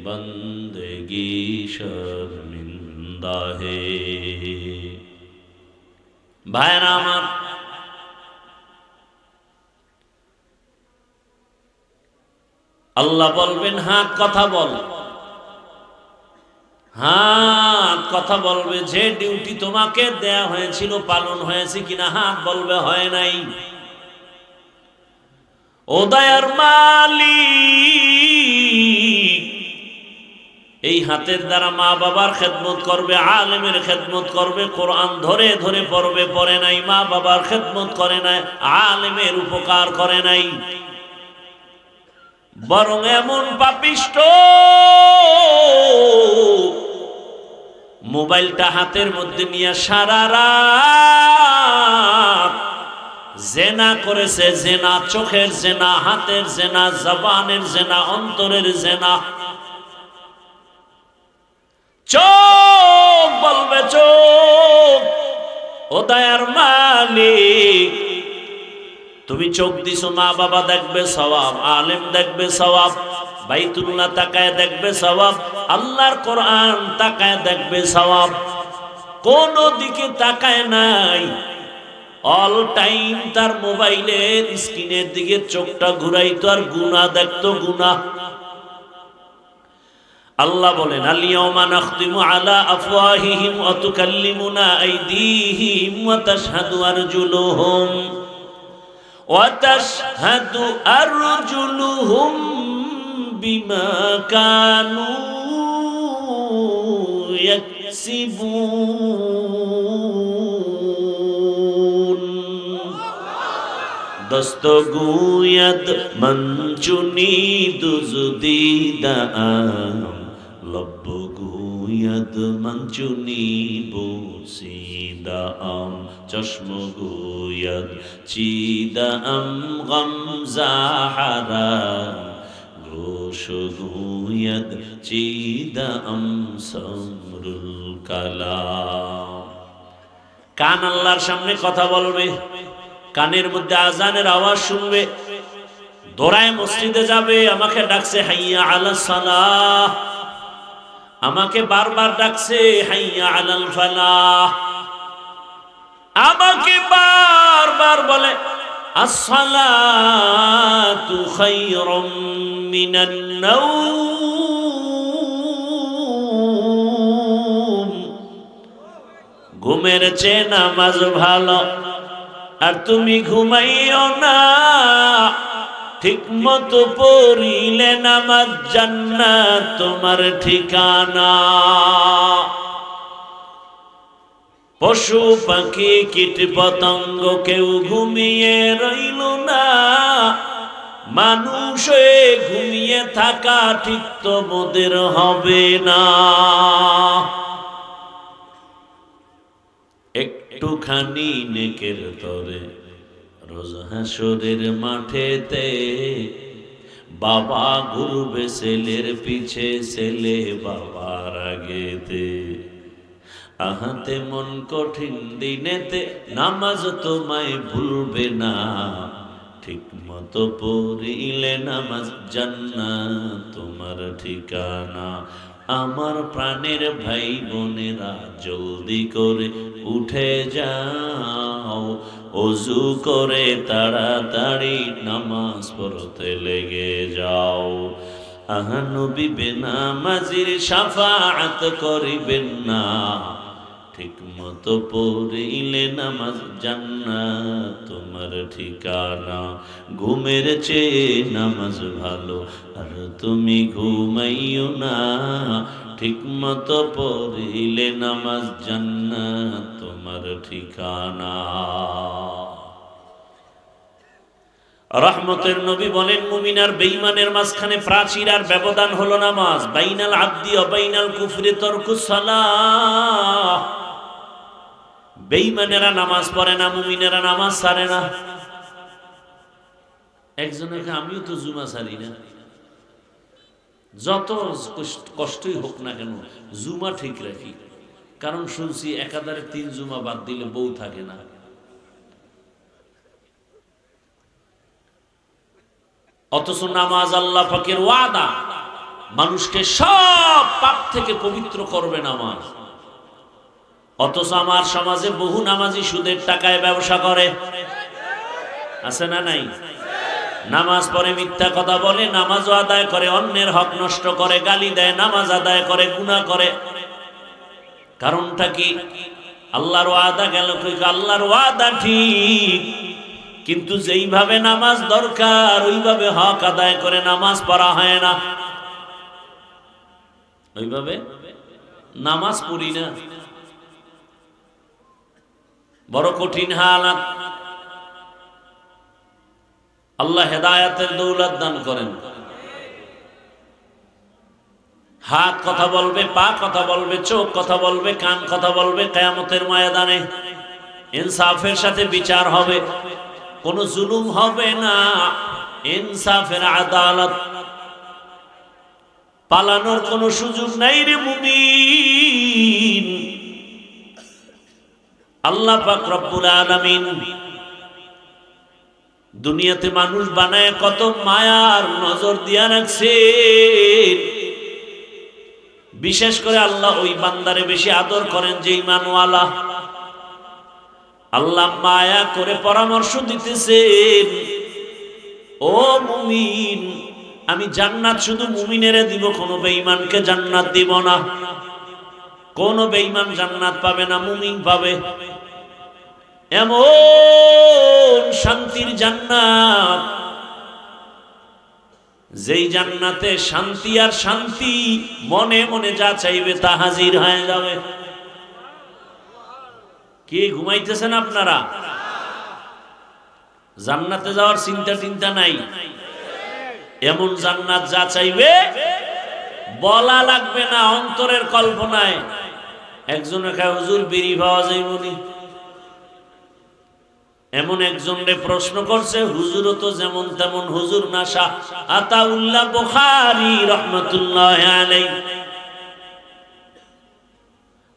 बंदगी शर्मिंदा है। भाईरा আমার, আল্লাহ বলবেন হাত কথা বল, হাত কথা বলবে। যে ডিউটি তোমাকে দেয়া হয়েছিল পালন হয়েছে কিনা? হাত বলবে হয় নাই। ও দয়ার মালিক, এই হাতের দ্বারা মা বাবার খেদমত করবে, আলেমের খেদমত করবে, কোরআন ধরে ধরে পড়বে, পড়ে নাই, মা বাবার খেদমত করে নাই, আলেমের উপকার করে নাই, বরং এমন পাপিষ্ট মোবাইলটা হাতের মধ্যে নিয়ে সারা রাত জেনা করেছে। জেনা, চোখের জেনা, হাতের জেনা, জবানের জেনা, অন্তরের জেনা। চোখ বলবে, চোখ, ও দয়ার মালিক, তুমি চোখ দিছো, মা বাবা দেখবে সওয়াব, আলেম দেখবে সওয়াব, বাইতুল্লাহ তাকায় দেখবে সওয়াব, আল্লাহর কোরআন তাকায় দেখবে সওয়াব। কোন দিকে তাকায় নাই, অল টাইম তার মোবাইলের স্ক্রিনের দিকে চোখটা ঘুরাইতো আর গুনাহ দেখতো, গুনাহ। আল্লাহ বলেন আল-ইয়াওমা নাখতিমু আলা আফওয়াহিহিম ওয়া তুকাল্লিমুনা আইদিহিম ওয়া তাশহাদু আরজুলুহুম ওয়া তাশহাদু আরজুলুহুম বিমা কানু ইয়াকসিবুন। দস্তগুয়াদ মঞ্চুনি দুজদিদাম, লব্বগুয়াদ মঞ্চুনি বুসিদাম, চশমগুয়াদ চিদাম গমজাহারাম, গোশগুয়াদ চিদাম সমরুল কালাম। কান আল্লাহর সামনে কথা বলবে, কানের মধ্যে আজানের আওয়াজ শুনবে, দৌড়ায় মসজিদে যাবে, আমাকে ডাকছে হাইয়া আলাস সালাহ, আমাকে বারবার ডাকছে হাইয়া আলাল ফালাহ, আমাকে বারবার বলে আসসালাতু খায়রুম মিনান নাওম, ঘুমের চেয়ে নামাজ ভালো, আর তুমি ঘুমাইও না, ঠিক মতো পড়িলে নামাজ জান্নাত তোমার ঠিকানা। পশু পাখি কীট পতঙ্গ কেউ ঘুমিয়ে রইল না, মানুষ ঘুমিয়ে থাকা ঠিক তোমাদের হবে না। একটুখানি নেকের তরে রোজ হাসরের মাঠেতে, বাবা ঘুরবে ছেলের পিছে, ছেলে বাবার আগেতে। আহাতে মন কঠিন দিনেতে, নামাজ তোমায় ভুলবে না, ঠিক মতো পড়িলে নামাজ জান্নাত তোমার ঠিকানা। আমার প্রাণের ভাই বোনেরা জলদি করে উঠে যাও, ওযু করে তাড়াতাড়ি নামাজ পড়তে লেগে যাও। আহা নবী বেনামাজির শাফাআত করিবেন না, ঠিক মতো পড়িলে নামাজ জান্নাত তোমার ঠিকানা। ঘুমের চেয়ে নামাজ ভালো, আর তুমি ঘুমাইও না, ঠিক মতো পড়িলে নামাজ জান্নাত তোমার ঠিকানা। রহমতের নবী বলেন মুমিন আর বেঈমানের মাঝখানে প্রাচীর আর ব্যবধান হলো নামাজ। বাইনাল আবদি ওয়া বাইনাল কুফরি তারকুস সালাহ। বেঈমানেরা নামাজ পড়ে না, মুমিনেরা নামাজ ছাড়ে না। একজনকে আমিও তো জুমা ছাড়ি না, যত কষ্টই হোক না কেন জুমা ঠিক রাখি, কারণ শুনছি একাধারে 3 জুমা বাদ দিলে বউ থাকে না। অথচ নামাজ আল্লাহ পাকের ওয়াদা, মানুষকে সব পাপ থেকে পবিত্র করবে নামাজ। অথচ আমার সমাজে বহু নামাজি সুদের টাকায় ব্যবসা করে, আছে না নাই? নামাজ পড়ে মিথ্যা কথা বলে, নামাজও আদায় করে, অন্যের হক নষ্ট করে, গালি দেয়, নামাজ আদায় করে, গুনাহ করে। কারণটা কি? আল্লাহর ওয়াদা গেল কই? আল্লাহর ওয়াদা ঠিক, কিন্তু যেইভাবে নামাজ দরকার ওইভাবে হক আদায় করে নামাজ পড়া হয় না। ওইভাবে নামাজ পড়ি না, বড় কঠিন হালাত। আল্লাহ হেদায়েতের দৌলত দান করেন। হাত কথা বলবে, পা কথা বলবে, চোখ কথা বলবে, কান কথা বলবে। কিয়ামতের ময়দানে ইনসাফের সাথে বিচার হবে, কোনো জুলুম হবে না, ইনসাফের আদালত। পালানোর কোনো সুযোগ নাই রে মুমিন। আল্লাহ পাক রব্বুল আলামিন দুনিয়াতে মানুষ বানায় কত মায়ার নজর দিয়া রাখছে। বিশেষ করে আল্লাহ ওই বান্দারে বেশি আদর করেন যে ঈমানওয়ালা। আল্লাহ মায়া করে পরামর্শ দিতেছেন, ও মুমিন, আমি জান্নাত শুধু মুমিনেরে দিব, কোন বেঈমানকে জান্নাত দিব না। কোন বেঈমান জান্নাত পাবে না, মুমিন পাবে। এমন শান্তির জান্নাত, যেই জান্নাতে শান্তি আর শান্তি, মনে মনে যা চাইবে তা হাজির হয়ে যাবে। কি ঘুমাইতেছেন আপনারা? জান্নাতে যাওয়ার চিন্তা টিন্তা নাই। এমন জান্নাত যা চাইবে বলা লাগবে না, অন্তরের কল্পনায়। একজনে কয় হুজুর বিড়ি পাওয়া যাইবনি। এমন একজনরে প্রশ্ন করছে, হুজুরও তো যেমন তেমন হুজুর না। শাহ আতাউল্লাহ বুখারী রাহমাতুল্লাহি আলাইহি,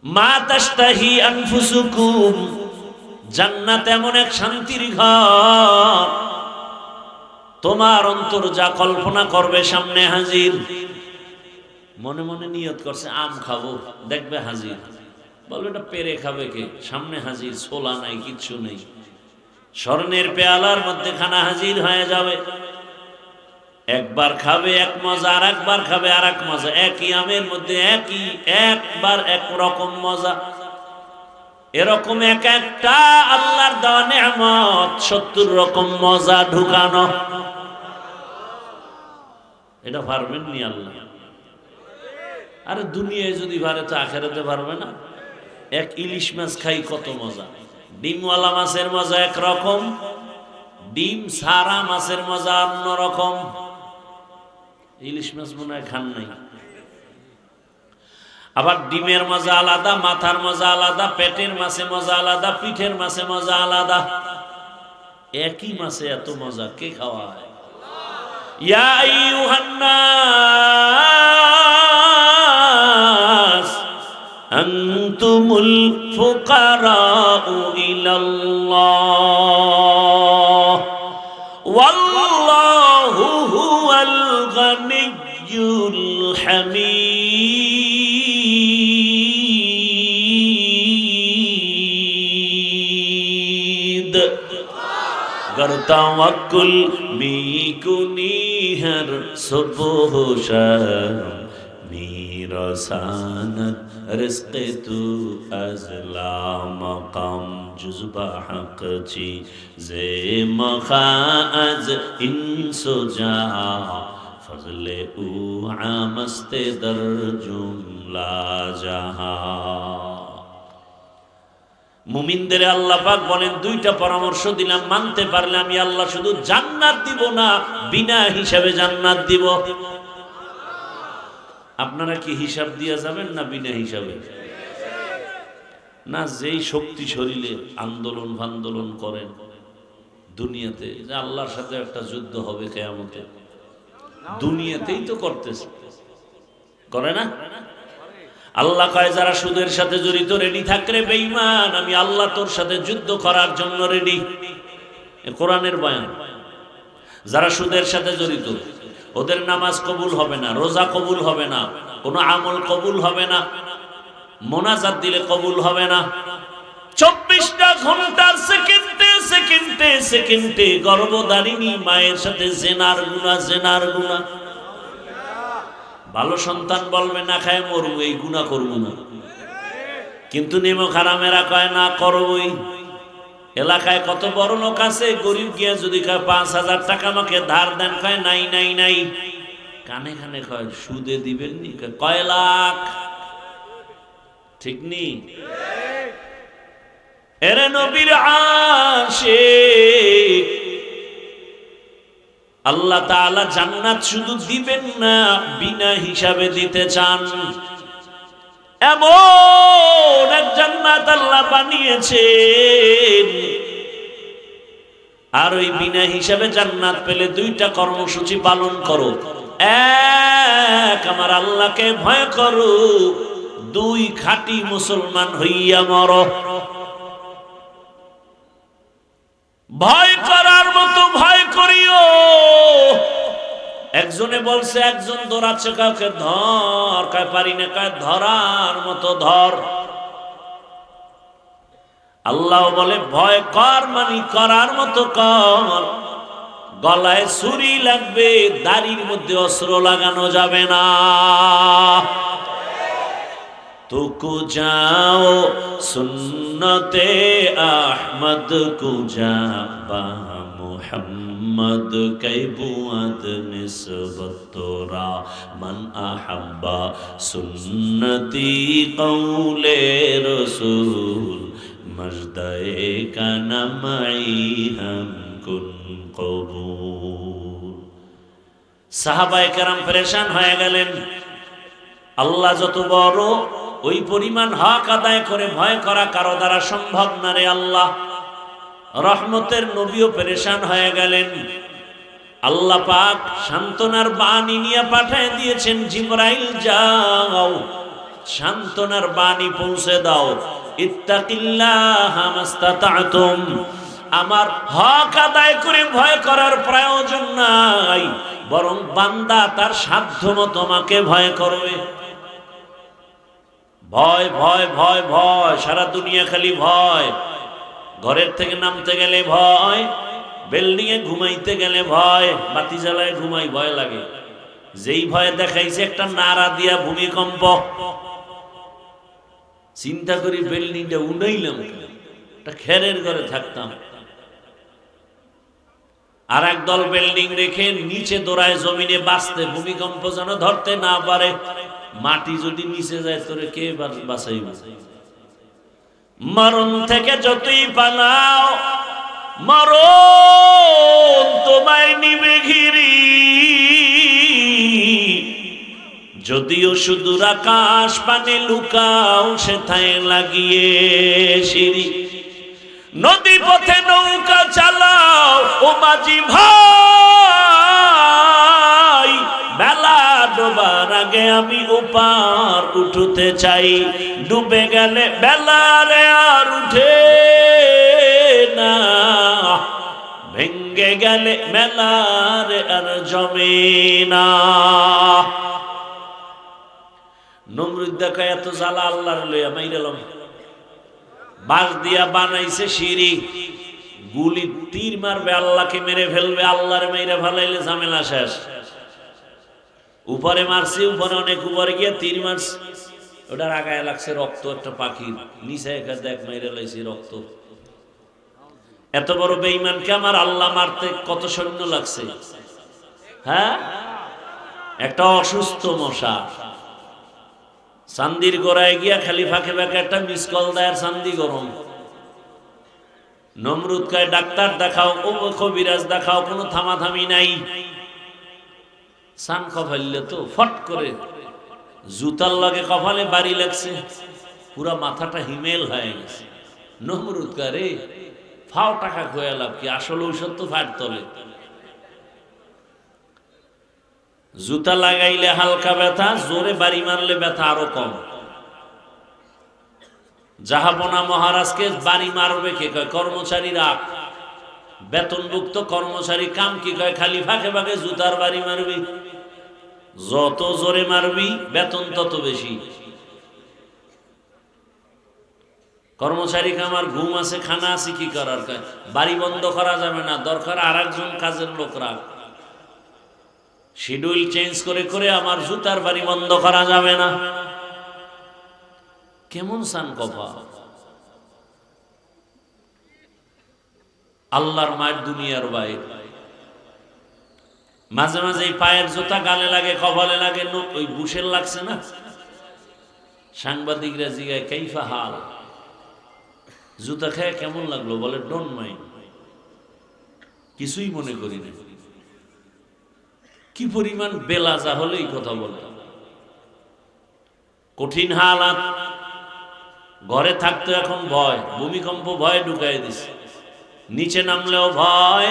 মা তাশতাহি আনফুসুকুম, জান্নাত এমন এক শান্তির ঘর, তোমার অন্তর যা কল্পনা করবে সামনে হাজির। মনে মনে নিয়ত করছে আম খাবো, দেখবে হাজির। বলবে এটা পেরে খাবে কে? সামনে হাজির, ছোলা নাই, কিচ্ছু নেই। স্বর্ণের পেয়ালার মধ্যে খানা হাজির হয়ে যাবে। একবার খাবে এক মজা, আর একবার খাবে আর এক মজা। একই আমের মধ্যে একবার এক রকম মজা। এরকম এক একটা আল্লাহর দেওয়া নেয়ামত, ৭০ রকম মজা ঢুকানো। এটা পারবেন নি আল্লাহ? আরে দুনিয়ায় যদি পারে তো আখেরাতে পারবে না? এক ইলিশ মাছ খাই কত মজা। ডিমওয়ালা মাছের মজা একরকম, ডিম সারা মাছের মজা অন্যরকম। ইলিশ মাছ মনে হয় খান নাই। আবার ডিমের মজা আলাদা, মাথার মজা আলাদা, পেটের মাছে মজা আলাদা, পিঠের মাছে মজা আলাদা। একই মাছে এত মজা কে খাওয়ায়? ইয়া আইয়ুহান নাস আনতুমুল ফুকারাউ ইলাল্লাহ ওয়াল্লাহু হুয়াল গানিয়্যুল হামিদ। गर तवक्कुल मीकुनी हर सुबह शाम मीरसानत रिज़्क़ तू अज़ला मक़ाम जुज़्बा हक़ ची ज़े मख़ाज़ इंसो जा फज़ले उ आमस्ते दर जुमला जहां। মুমিনদের আল্লাহ পাক বলেন, দুইটা পরামর্শ দিলাম, মানতে পারলে আমি আল্লাহ শুধু জান্নাত দিব না, বিনা হিসাবে জান্নাত দিব। আপনারা কি হিসাব দিয়া যাবেন না বিনা হিসাবে? না, যেই শক্তি শরীরে আন্দোলন ফান্দোলন করেন দুনিয়াতে, যে আল্লাহর সাথে একটা যুদ্ধ হবে কিয়ামতে, দুনিয়াতেই তো করতেছে, করে না? আল্লাহ কয় যারা সুদের সাথে জড়িত রেডি থাকলে বেঈমান, আমি আল্লাহ তোর সাথে যুদ্ধ করার জন্য রেডি। কোরআনের বয়ান। যারা সুদের সাথে জড়িত, ওদের নামাজ কবুল হবে না, রোজা কবুল হবে না, কোনো আমল কবুল হবে না, মোনাজাত দিলে কবুল হবে না। 24টা ঘন্টার সেকেন্ডে সেকেন্ডে সেকেন্ডে গর্ভধারিণী মায়ের সাথে জেনার গুনাহ। ভালো সন্তান বলবে না খায় মরবো, এই গুনাহ করবো না, কিন্তু নিমক হারামেরা কয় না করবই। এলাকায় কত বড় লোক আছে, গরিব গিয়া যদি কয় 5,000 টাকা আমাকে ধার দেন, কয় নাই নাই নাই। কানে কানে কয় সুদে দিবেন নি, কয় লাখ, ঠিক নি? এরে নবীর আশিক, আল্লাহ তাআলা জান্নাত শুধু দিবেন না, বিনা হিসাবে দিতে চান। এমন এক জান্নাত আল্লাহ বানিয়েছেন। আর ওই বিনা হিসাবে জান্নাত পেলে 2টা কর্মসূচি পালন করো। এক, আমার আল্লাহকে ভয় করো। 2, খাঁটি মুসলমান হইয়া মরো। ভয় করার মতো ভয় করিও। একজনে বলছে, একজন দৌড়াচ্ছে, কাউকে ধর, কয় পারি না, কয় ধরার মতো ধর। আল্লাহ বলে ভয় কর, মানি করার মতো কর। গলায় ছুরি লাগবে, দাড়ির মধ্যে অস্ত্র লাগানো যাবে না। তুকু যাও সুন্নতে আহমদ কুজাবা মুহাম্মদ কৈবুয়াদ নিসবত তোরা মান আহাব্বা সুন্নতি কৌলে রসুল মজদায়ে কানামাই হাম কুন কবুল। সাহাবায়ে কেরাম পরেশান হয়ে গেলেন। আল্লাহ যত বড়, ওই পরিমাণ হক আদায় করে ভয় করা কারো দ্বারা সম্ভব না রে আল্লাহ। রহমতের নবীও পরেশান হয়ে গেলেন। আল্লাহ পাক সান্ত্বনার বাণী নিয়ে পাঠিয়ে দিয়েছেন, জিবরাইল যাও সান্ত্বনার বাণী পৌঁছে দাও। ইত্তাকিল্লাহা মাস্তাতা'তুম, আমার হক আদায় করে ভয় করার প্রয়োজন নাই, বরং বান্দা তার সাধ্যমতো আমাকে ভয় করবে। ভয় ভয় ভয় ভয়, সারা দুনিয়া খালি ভয়। ঘরের থেকে নামতে গেলে ভয়, বিল্ডিং এ ঘুমাইতে গেলে ভয়, বাতি জ্বালায় ঘুমাই ভয় লাগে। যেই ভয় দেখাইছে একটা নাড়া দিয়া ভূমিকম্প, চিন্তা করি বিল্ডিংটা উড়াইলাম, একটা খেরের ঘরে থাকতাম। আর একদল বিল্ডিং রেখে নিচে দৌড়ায় জমিনে বাঁচতে, ভূমিকম্প যেন ধরতে না পারে। মাটি যদি নিচে যায় তোরে কে বাঁচাইব? মরণ থেকে যতই পালাও, মরণ তোমায় নিবে ঘিরি। যদিও সুদূর আকাশ পানে লুকাও, সেথায় লাগিয়ে সিঁড়ি। নদী পথে নৌকা চালাও ও মাঝি ভাই, বেলা ডোবার আগে আমি ওপার উঠতে চাই। ডুবে গেলে বেলারে আর উঠে না, ভেঙ্গে গেলে মেলারে আর জমে না। নমরুদ দেখা এত জ্বালা আল্লাহর লইয়া মাইরালাম। বাঁশ দিয়া বানাইছে সিঁড়ি, গুলি তীর মারবে, আল্লাহকে মেরে ফেলবে, আল্লাহরে মেরে ফেলাইলে ঝামেলা শেষ। উপরে মারছি, উপরে অনেক উপরে গিয়ে তীর মারছি, ওটার আগায় লাগছে রক্ত, একটা পাখির নিচে দেখ মেরে লাইছি রক্ত। এত বড় বেঈমানকে আমার আল্লাহ মারতে কত সৈন্য লাগছে। হ্যাঁ, একটা অসুস্থ মশা চান্দির গোড়ায় গিয়া খালি ফাঁকে ফাঁকে একটা মিস কল দেয়, চান্দি গরম। নমরুদ কয় ডাক্তার দেখাও, ও কবিরাজ দেখাও, কোনো থামাথামি নাই। সান কফাইলে তো ফট করে জুতার লগে কপালে বাড়ি লাগছে, পুরা মাথাটা হিমেল হয়ে গেছে। নমরুদ কয় রে ফাও টাকা খোয়া লাভ কি, আসলে ঔষধ তো ফাট তলে। জুতা লাগাইলে হালকা ব্যথা, জোরে বাড়ি মারলে ব্যথা আরো কম। জাহাপনা মহারাজকে বাড়ি মারবে কে? কর্মচারীরা। বেতনভুক্ত কর্মচারী কাম কি কয়, খালি ফাঁকে ফাঁকে জুতার বাড়ি মারবি, যত জোরে মারবি বেতন তত বেশি। কর্মচারী কামার ঘুম আছে, খানা আছে, কি করার, বাড়ি বন্ধ করা যাবে না, দরকার আর একজন কাজের লোক রাখ, শিডিউল চেঞ্জ করে করে আমার জুতার বাড়ি বন্ধ করা যাবে না। কেমন সান কফা। আল্লাহর মায়ের দুনিয়ার বাইরে। মাঝে মাঝে এই পায়ের জুতা গালে লাগে, কপালে লাগে, ওই বুশের লাগছে না, সাংবাদিকরা জিগায় কাইফা হাল, জুতা খেয়ে কেমন লাগলো, বলে ডোন্ট মাইন্ড, কিছুই মনে করি না। কি পরিমাণ বেলাজা হলে এই কথা বলে। কঠিন হালাত। ঘরে থাকতো এখন ভয়, ভূমিকম্প ভয় ঢুকাই দিছে, নিচে নামলেও ভয়,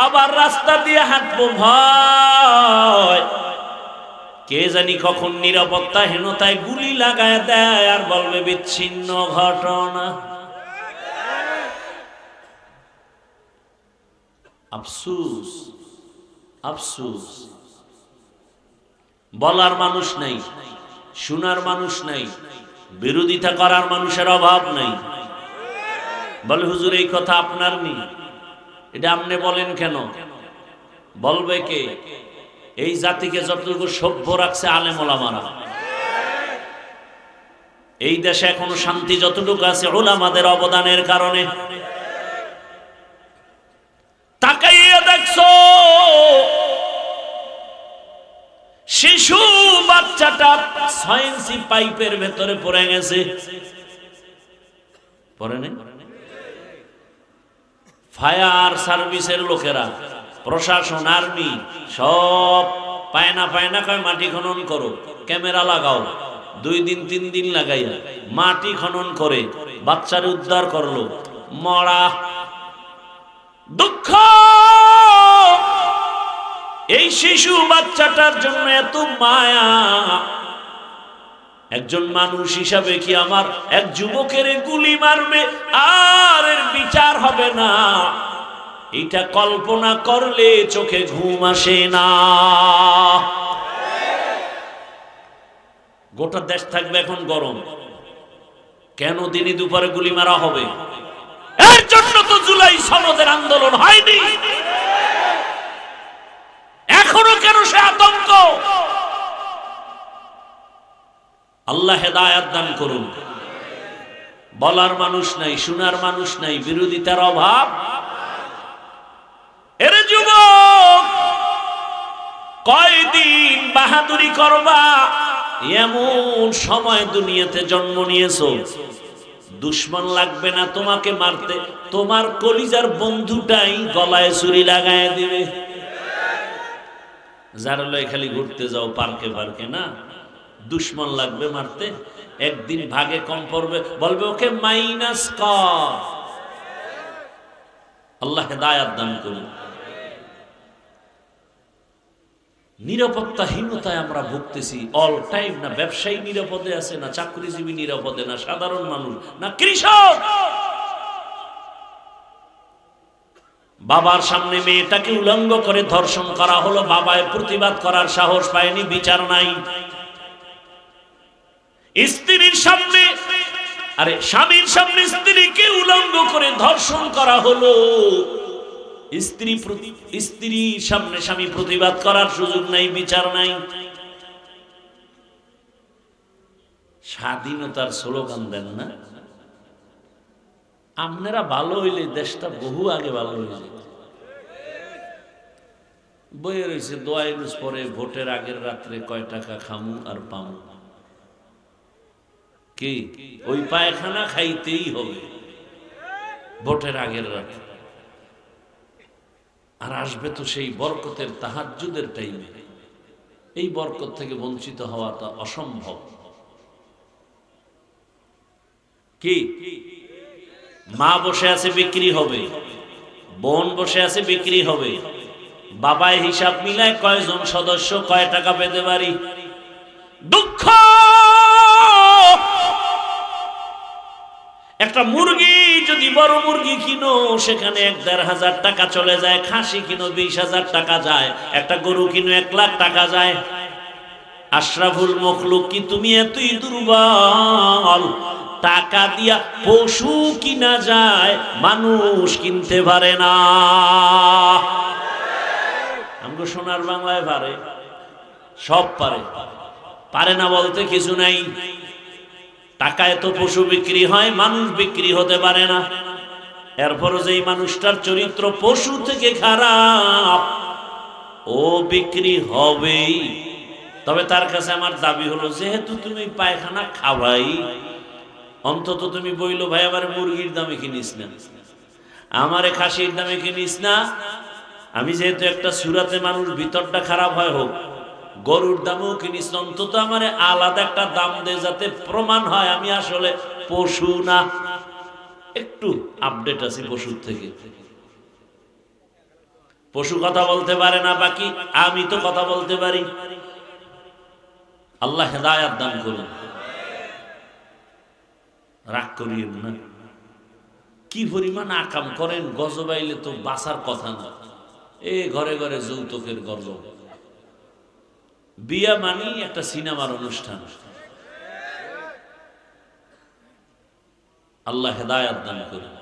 আবার রাস্তা দিয়ে হাঁটবো ভয়, কে জানি কখন নিরাপত্তাহীনতায় গুলি লাগায় দেয় আর বলবে বিচ্ছিন্ন ঘটনা। আফসোস, আফসোস। বলার মানুষ নাই, শোনার মানুষ নাই, বিরোধিতা করার মানুষের অভাব নাই। বলে হুজুর এই কথা আপনার নেই, এটা আপনি বলেন কেন? বলবে কে? এই জাতিকে যতটুকু সভ্য রাখছে আলেম ওলামারা। এই দেশে এখনো শান্তি যতটুকু আছে উলামাদের অবদানের কারণে। তাকাইয়া দেখছো শিশু বাচ্চাটা 6 ইঞ্চি পাইপের ভেতরে পড়ে গেছে, পড়ে নেই? ফায়ার সার্ভিসের লোকেরা, প্রশাসন, আর্মি সব পায়না পায়না কয় মাটি খনন করো, ক্যামেরা লাগাও, 2 দিন 3 দিন লাগাইয়া মাটি খনন করে বাচ্চার উদ্ধার করলো। মরা দুঃখ, এই শিশু বাচ্চাটার জন্য এত মায়া। একজন মানুষ হিসাবে কি আমার এক যুবকের গুলি মারবে আর এর বিচার হবে না? এটা কল্পনা করলে চোখে ঘুম আসে না। গোটা দেশ থাকবে এখন গরম, কেন দিনে দুপুরে গুলি মারা হবে? এর জন্য তো জুলাই সনদের আন্দোলন হয়নি। এখনো কেন সে আতঙ্ক? আল্লাহ হেদায়েত দান করুন। বলার মানুষ নাই, শোনার মানুষ নাই, বিরোধিতার অভাব। এর যুবক, কয়দিন বাহাদুরি করবা? এমন সময় দুনিয়াতে জন্ম নিয়েছো, দুশ্মন লাগবে না তোমাকে মারতে, তোমার কলিজার বন্ধুটাই গলায় ছুরি লাগায় দিবে। যারা লয় খালি ঘুরতে যাও পার্কে পার্কে, না, দুশ্মন লাগবে মারতে, একদিন ভাগে কম পড়বে, বলবে ওকে মাইনাস কর। আল্লাহ হেদায়েত দান করুন। নিরাপত্তাহীনতায় আমরা ভুগতেছি অল টাইম। না ব্যবসায়ী নিরাপদে আছে, না চাকরিজীবী নিরাপদে, না সাধারণ মানুষ, না কৃষক। বাবার সামনে মেয়েটাকে উলঙ্গ করে ধর্ষণ করা হলো, বাবায় প্রতিবাদ করার সাহস পায়নি, বিচার নাই। স্ত্রীর সামনে, আরে স্বামীর সামনে স্ত্রীকে উলঙ্গ করে ধর্ষণ করা হলো, স্ত্রীর সামনে স্বামী প্রতিবাদ করার সুযোগ নাই, বিচার নাই। স্বাধীনতার স্লোগান দেন না? আপনারা ভালো হইলে দেশটা বহু আগে ভালো হয়ে যেত। বইয়ে রয়েছে দোয়া ইউনুস পরে ভোটের আগের রাত্রে কয় টাকা খামু আর পামু। কি ওই পায়খানা খাইতেই হবে ভোটের আগের রাতে। আর আসবে তো সেই বরকতের তাহাজ্জুদের টাইমে। এই বরকত থেকে বঞ্চিত হওয়াটা অসম্ভব। কি মা বসে আছে বিক্রি হবে, বোন বসে আছে বিক্রি হবে, বাবায় হিসাব মিলায় কয়জন সদস্য কয় টাকা পেতে পারি। দুঃখ একটা মুরগি যদি বড় মুরগি কিনো সেখানে ১,৫০০ টাকা চলে যায়, খাসি কিনো ২০,০০০ টাকা যায়, একটা গরু কিনো ১,০০,০০০ টাকা যায়। আশরাফুল মখলুক কি তুমি এতই দুর্বল? টাকা দিয়া পশু কিনা যায়, মানুষ কিনতে পারে না। আমগো সোনার বাংলায় পারে, সব পারে। পারে না বলতে কিছু নাই। টাকায় তো পশু বিক্রি হয়, মানুষ বিক্রি হতে পারে না। এরপরও যেই মানুষটার চরিত্র পশু থেকে খারাপ, ও বিক্রি হবেই। তবে তার কাছে আমার দাবি হলো, যেহেতু তুমি পায়খানা খাওয়াই, অন্তত তুমি বইলো ভাই আমার মুরগির দামে কিনিস না, আমারে খাসির দামে কিনিস না। আমি যেহেতু একটা সুরাতে মানুষ ভিতরটা খারাপ হয় হোক, গরুর দামও কিনিস, অন্তত আমারে আলাদা একটা দাম দে, যাতে প্রমাণ হয় আমি আসলে পশু না, একটু আপডেট আছি পশুর থেকে। পশু কথা বলতে পারে না, বাকি আমি তো কথা বলতে পারি। আল্লাহ হেদায়াত দান করুন। রাগ করিয়েন না। কি পরিমাণ আকাম করেন, গজবাইলে তো বাঁচার কথা না। এ ঘরে ঘরে যৌতুকের গজব। বিয়া মানি একটা সিনেমার অনুষ্ঠান। আল্লাহ হেদায়াত দান করুন।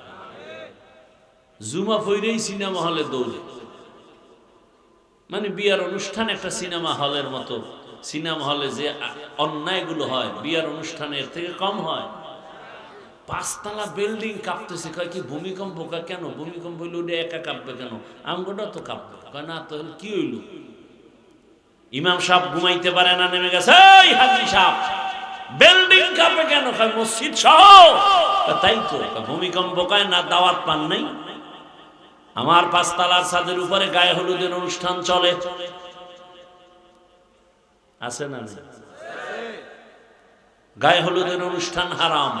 জুমা ফইরেই সিনেমা হলে দৌড়ে, মানে বিয়ার অনুষ্ঠান একটা সিনেমা হলের মতো। সিনেমা হলে যে অন্যায়গুলো হয়, বিয়ার অনুষ্ঠানের থেকে কম হয়। ৫ তলা বিল্ডিং কাঁপতেছে, কয় কি ভূমিকম্প? কেন ভূমিকম্প হইল? ওটা একা কাঁপবে কেন? আমগোটা তো কাঁপবে। কয় না তো, কি হইল? ইমাম সাহেব ঘুমাইতে পারে না, নেমে গেছে, এই হাজী সাহেব বিল্ডিং কাঁপে কেন? কয় মসজিদ সহ। তাই তো, ভূমিকম্প কয় না, দাওয়াত পান নাই? আমার ৫ তলার ছাদের উপরে গায়ে হলুদের অনুষ্ঠান চলে, আছে না? গায়ে হলুদের অনুষ্ঠান হারাম।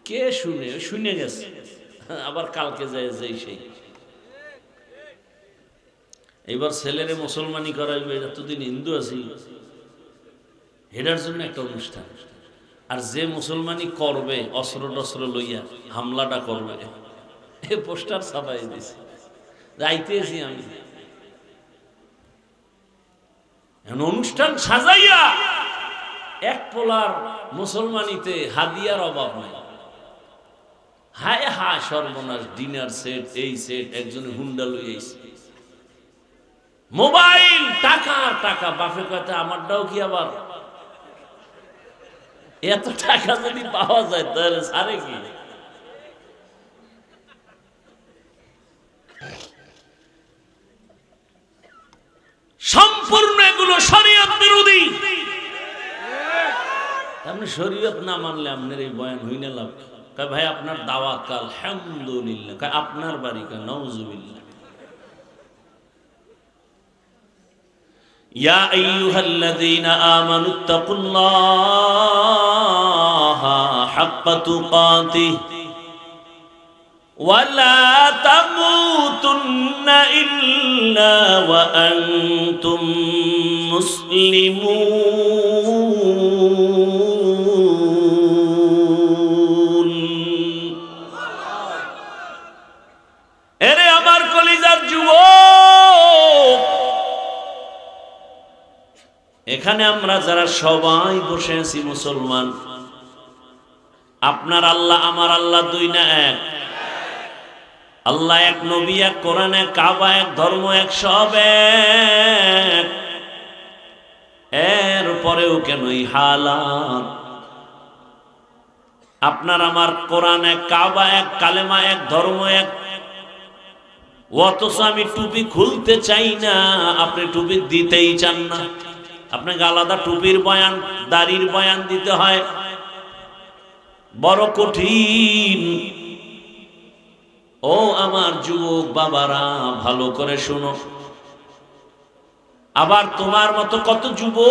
কে শুনে? শুনে গেছে, আবার কালকে যায় যেই সেই। এবার ছেলেরে মুসলমানি করাইবে, এতদিন হিন্দু আছি, এটার জন্য একটা অনুষ্ঠান। আর যে মুসলমানি করবে অস্ত্র টস্ত্র লইয়া হামলাটা করবে, এ পোস্টার ছাপাই দিছে, যাইতেছি আমি। অনুষ্ঠান সাজাইয়া এক পোলার মুসলমানিতে হাদিয়ার অভাব নাই। হায় হায় সর্বনাশ, ডিনার সেট, এই সেট, একজনে হুন্ডা লইয়াছে, মোবাইল, টাকা টাকা। বাপে কথা আমারটাও কি আবার? এত টাকা যদি পাওয়া যায় তাহলে সারে কি? সম্পূর্ণ এগুলো শরীয়ত বিরোধী। আপনি শরীয়ত না মানলে আপনার এই বয়ান হইনা লাভ। কয় ভাই আপনার দাওয়াত কাল, আলহামদুলিল্লাহ। কয় আপনার বাড়ি? কয় নাউজুবিল্লাহ। ইয়া আইয়ুহাল্লাযীনা আমানুত্তাকুল্লাহা হাক্কা তুকাতিহি ওয়া লা তামুতুন্না ইল্লা ওয়া আনতুম মুসলিমুন। এরে আমার কলিজার যুবক, এখানে আমরা যারা সবাই বসে আছি মুসলমান, আপনার আল্লাহ আমার আল্লাহ দুই না এক? আল্লাহ এক, নবী এক, কোরআন এক, কাবা এক, ধর্ম এক, সব এক। এরপরেও কেন এই হালাত? আপনার আমার কোরআন এক, কাবা এক, কালেমা এক, ধর্ম এক, অথচ আমি টুপি খুলতে চাই না, আপনি টুপি দিতেই চান না। আপনাকে আলাদা টুপির বয়ান, দাড়ির বয়ান দিতে হয়, বড় কঠিন। ও আমার যুবক বাবারা, ভালো করে শোনো। আবার তোমার মতো কত যুবক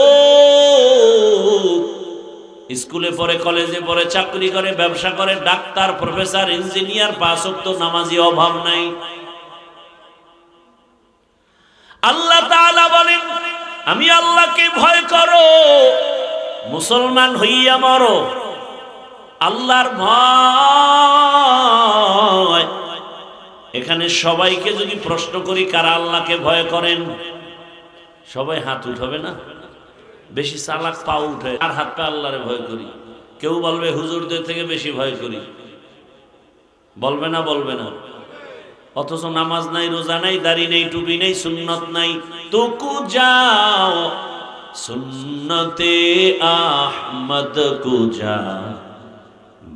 স্কুলে পড়ে, কলেজে পড়ে, চাকরি করে, ব্যবসা করে, ডাক্তার, প্রফেসর, ইঞ্জিনিয়ার, ৫ ওয়াক্ত নামাজি, অভাব নাই। আল্লাহ তাআলা বলেন, আমি আল্লাহকে ভয় করো, মুসলমান হইয়া মরো। আল্লাহর ভয়। এখানে সবাইকে যদি প্রশ্ন করি কারা আল্লাহকে ভয় করেন, সবাই হাত উঠাবে না? বেশি চালাক পাও উঠে, আর হাত পা আল্লাহরে ভয় করি। কেউ বলবে হুজুরদের থেকে বেশি ভয় করি, বলবে না? বলবে না? অথচ নামাজ নাই, রোজা নাই, দাড়ি নেই, টুপি নেই, সুন্নত নাই। তুকু যাও সুন্নতে আহমদ কুজা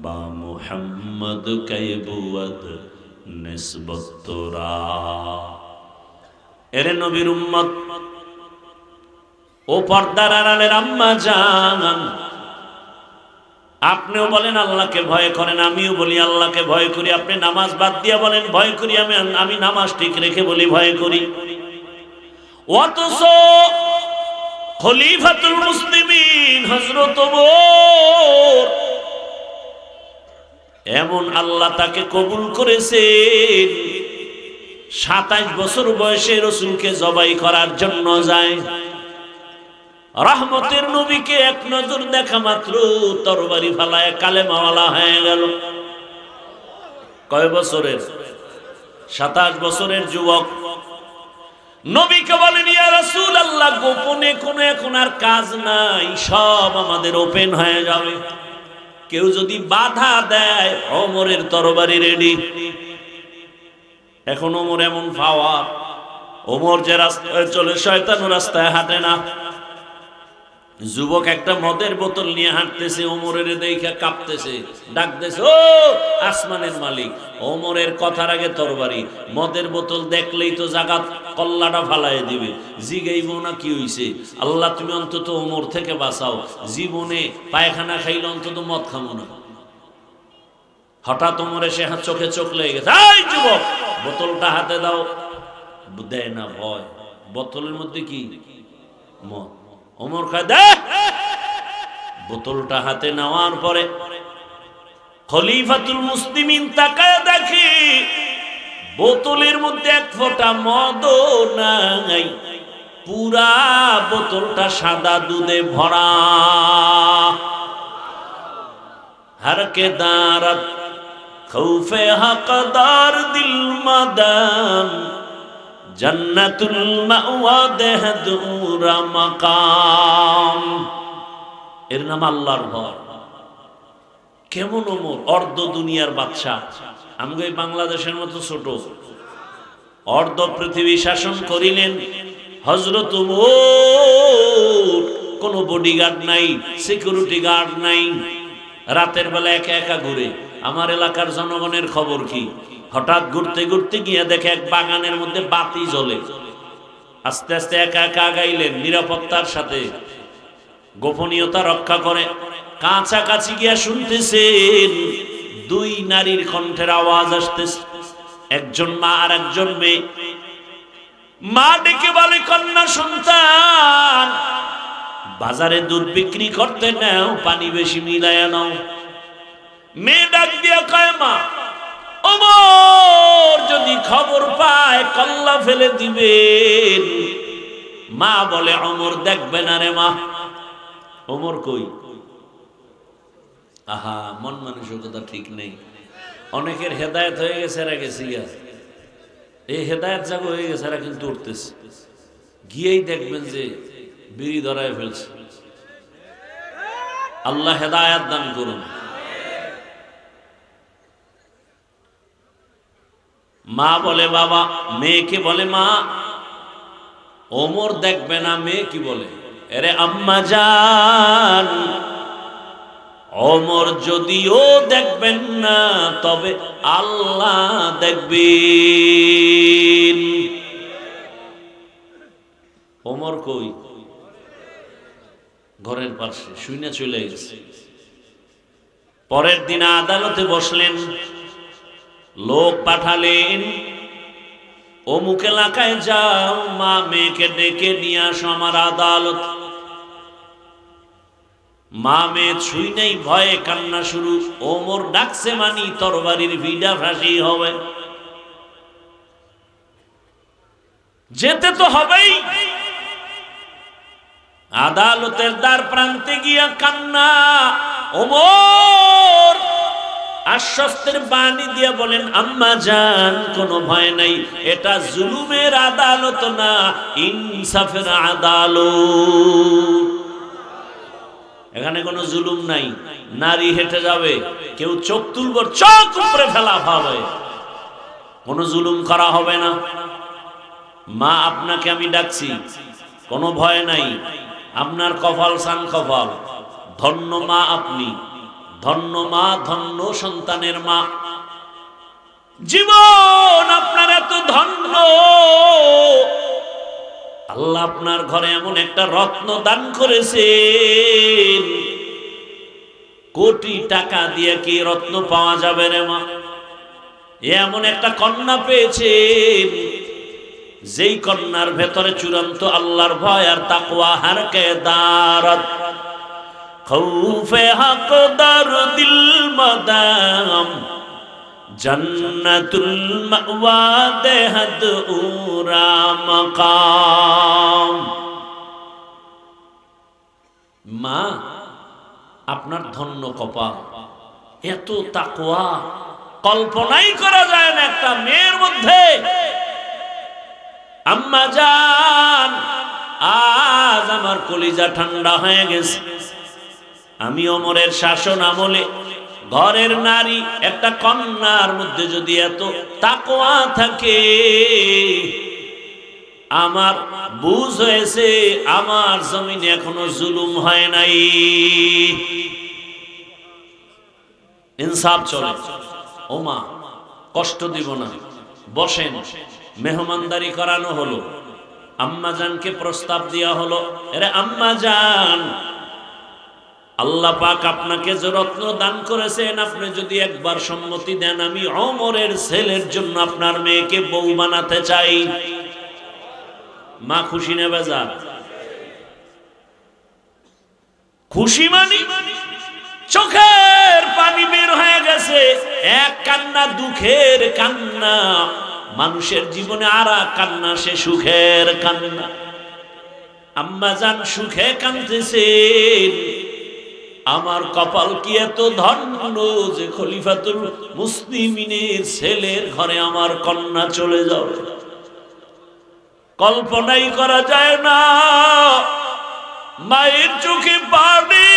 বা মুহাম্মদ কাইবুয়াদ নিসবত তোরা। এরে নবীর উম্মত, ও পর্দার আড়ালের আম্মা জান, আপনিও বলেন আল্লাহকে ভয় করেন, আমিও বলি আল্লাহকে ভয় করি। আপনি নামাজ বাদ দিয়া বলেন ভয় করি, আমি নামাজ ঠিক রেখে বলি ভয় করি। অথচ খলিফাতুল মুসলিমিন হযরত ওমর, এমন আল্লাহ তাকে কবুল করেছেন, 27 বছর বয়সে রাসূলকে জবাই করার জন্য যায়। রহমতের নবীকে এক নজর দেখা মাত্র তরবারি ফালায় কালেমাওয়ালা হয়ে গেল। কয় বছরের? 27 বছরের যুবক। নবীকে বলেন ইয়া রাসূলুল্লাহ, গোপনে কোনো এখন আর কাজ নাই, সব আমাদের ওপেন হয়ে যাবে। কেউ যদি বাধা দেয়, ওমরের তরবারি রেডি। এখন ওমর এমন পাওয়ার, ওমর যে রাস্তায় চলে শয়তানও রাস্তায় হাঁটে না। যুবক একটা মদের বোতল নিয়ে হাঁটতেছে, ওমরের দেখে কাঁপতেছে, ডাকতেছে ও আসমানের মালিক। ওমরের কথার আগে তরবারি। মদের বোতল দেখলেই তো জাগাত কল্লাটা ফালাই দিবে, জিগাইব না কি হইছে। আল্লাহ তুমি অন্তত ওমর থেকে বাঁচাও, জীবনে পায়খানা খাইলে অন্তত মদ খামো না। হঠাৎ ওমর এসে চোখে চোখ লেগে গেছে, এই যুবক বোতলটা হাতে দাও। দেয় না, ভয়। বোতলের মধ্যে কি? মদ। ওমর কয় দে। বোতলটা হাতে নেওয়ার পরে খলিফাতুল মুসলিমিন তাকায় দেখে বোতলের মধ্যে এক ফোঁটা মদও নাই, পুরা বোতলটা সাদা দুধে ভরা। হরকে দারত খৌফে হকদার দিল মাদান, জান্নাতুল মাওয়া দেহদুরা মাকাম। এর নাম আল্লাহর ভয়। কেমন ওমর, অর্ধ দুনিয়ার বাদশা। আমগো এই বাংলাদেশের মতো ছোট, অর্ধ পৃথিবী শাসন করিলেন হযরত ওমর। কোনো বডিগার্ড নাই, সিকিউরিটি গার্ড নাই, রাতের বেলা একা একা ঘুরে। আমার এলাকার জনগণের খবর কি? হঠাৎ ঘুরতে ঘুরতে গিয়ে দেখে এক বাগানের মধ্যে বাতি জ্বলে। আস্তে আস্তে একা একা আগাইলেন, নিরাপত্তার সাথে, গোপনীয়তা রক্ষা করে। কাছাকাছি গিয়া শুনতেছেন দুই নারীর কণ্ঠের আওয়াজ আসতেছে, একজন মা আর একজন মেয়ে। মা ডেকে বলে, কন্যা সন্তান, বাজারে দুধ বিক্রি করতে নাও, পানি বেশি মিলায়া নাও। মেয়ে ডাক দিয়া কয়, মা ওমর যদি খবর পায় কল্লা ফেলে দিবেন। মা বলে, ওমর দেখবে না রে মা। ওমর কই? আহা, মন মানসিকতা ঠিক নেই। অনেকের হেদায়েত হয়ে গেছে, এরা গেছে গিয়া, এই হেদায়েত জাগো হয়ে গেছে, এরা কিন্তু উঠতেছে। গিয়েই দেখবেন যে বিড়ি ধরায় ফেলছে। আল্লাহ হেদায়েত দান করুন। মা বলে বাবা, মেয়েকে বলে মা ওমর দেখবে না। মেয়ে কি বলে, আরে আম্মা জান, ওমর যদিও দেখবেন না তবে আল্লাহ দেখবেন। ওমর কই? ঘরের পাশে শুইনা চলে গেছে। পরের দিন আদালতে বসলেন, লোক পাঠালেন, অমুক এলাকায় যাও, মা মেয়েকে ডেকে নিয়ে আসো আমার আদালত। মা মেয়ে ছুই নেই, ভয়ে কান্না শুরু। ওমর ডাকছে মানি তরবারির ভিড়া ফাঁসি হবে, যেতে তো হবেই। আদালতের দ্বার প্রান্তে গিয়া কান্না, ওমর আশ্বস্তের বাণী দিয়ে বলেন আম্মা জান কোনো ভয় নাই, এটা জুলুমের আদালত না, ইনসাফের আদালত। এখানে কোনো জুলুম নাই। নারী হেঁটে যাবে, কেউ চোখ তুলব, চোখ উপরে ফেলা হবে, কোনো জুলুম করা হবে না। মা আপনাকে আমি ডাকছি, কোনো ভয় নাই। আপনার কপাল সান কপাল, ধন্য মা আপনি, ধন্য মা, ধন্য সন্তানের মা। জীবন আপনার এত ধন্য, আল্লাহ আপনার ঘরে এমন একটা রত্ন দান করেছেন, কোটি টাকা দিয়ে কি রত্ন পাওয়া যাবে রে মা? এমন একটা কন্যা পেয়েছেন, যেই কন্যার ভেতরে চূড়ান্ত আল্লাহর ভয় আর তাকওয়া হারকে দারত খৌফে হক দার দিল মাদাম জান্নাতুল মাওয়া দেহদ উরা মাকাম। মা আপনার ধন্য কপাল, এত তাকওয়া কল্পনাই করা যায় না একটা মেয়ের মধ্যে। আম্মা জান, আজ আমার কলিজা ঠান্ডা হয়ে গেছে। আমি ওমরের শাসন আমলে ঘরের নারী একটা কন্যার মধ্যে যদি এত তাকওয়া থাকে, আমার বুঝ হয়েছে আমার জমিনে এখনো জুলুম হয় নাই। ইনসাফ চলে। ও মা, কষ্ট দিব না, বসেন। মেহমানদারি করানো হলো, আম্মা জানকে প্রস্তাব দেওয়া হলো, আরে আম্মা জান, আল্লাহ পাক আপনাকে যে রত্ন দান করেছেন, আপনি যদি একবার সম্মতি দেন, আমি ওমরের ছেলের জন্য আপনার মেয়েকে বউ বানাতে চাই। মা খুশি না বেজার? খুশি মানে চোখের পানি বের হয়ে গেছে। এক কান্না দুঃখের কান্না, মানুষের জীবনে আর এক কান্না, সে সুখের কান্না। আম্মা জান সুখে কাঁদতেছেন, আমার কপাল কি এত ধন্য যে খলিফাতুল মুসলিমিনের ছেলের ঘরে আমার কন্যা চলে যাবে। কল্পনাই করা যায় না। মায়ের চোখে পানি।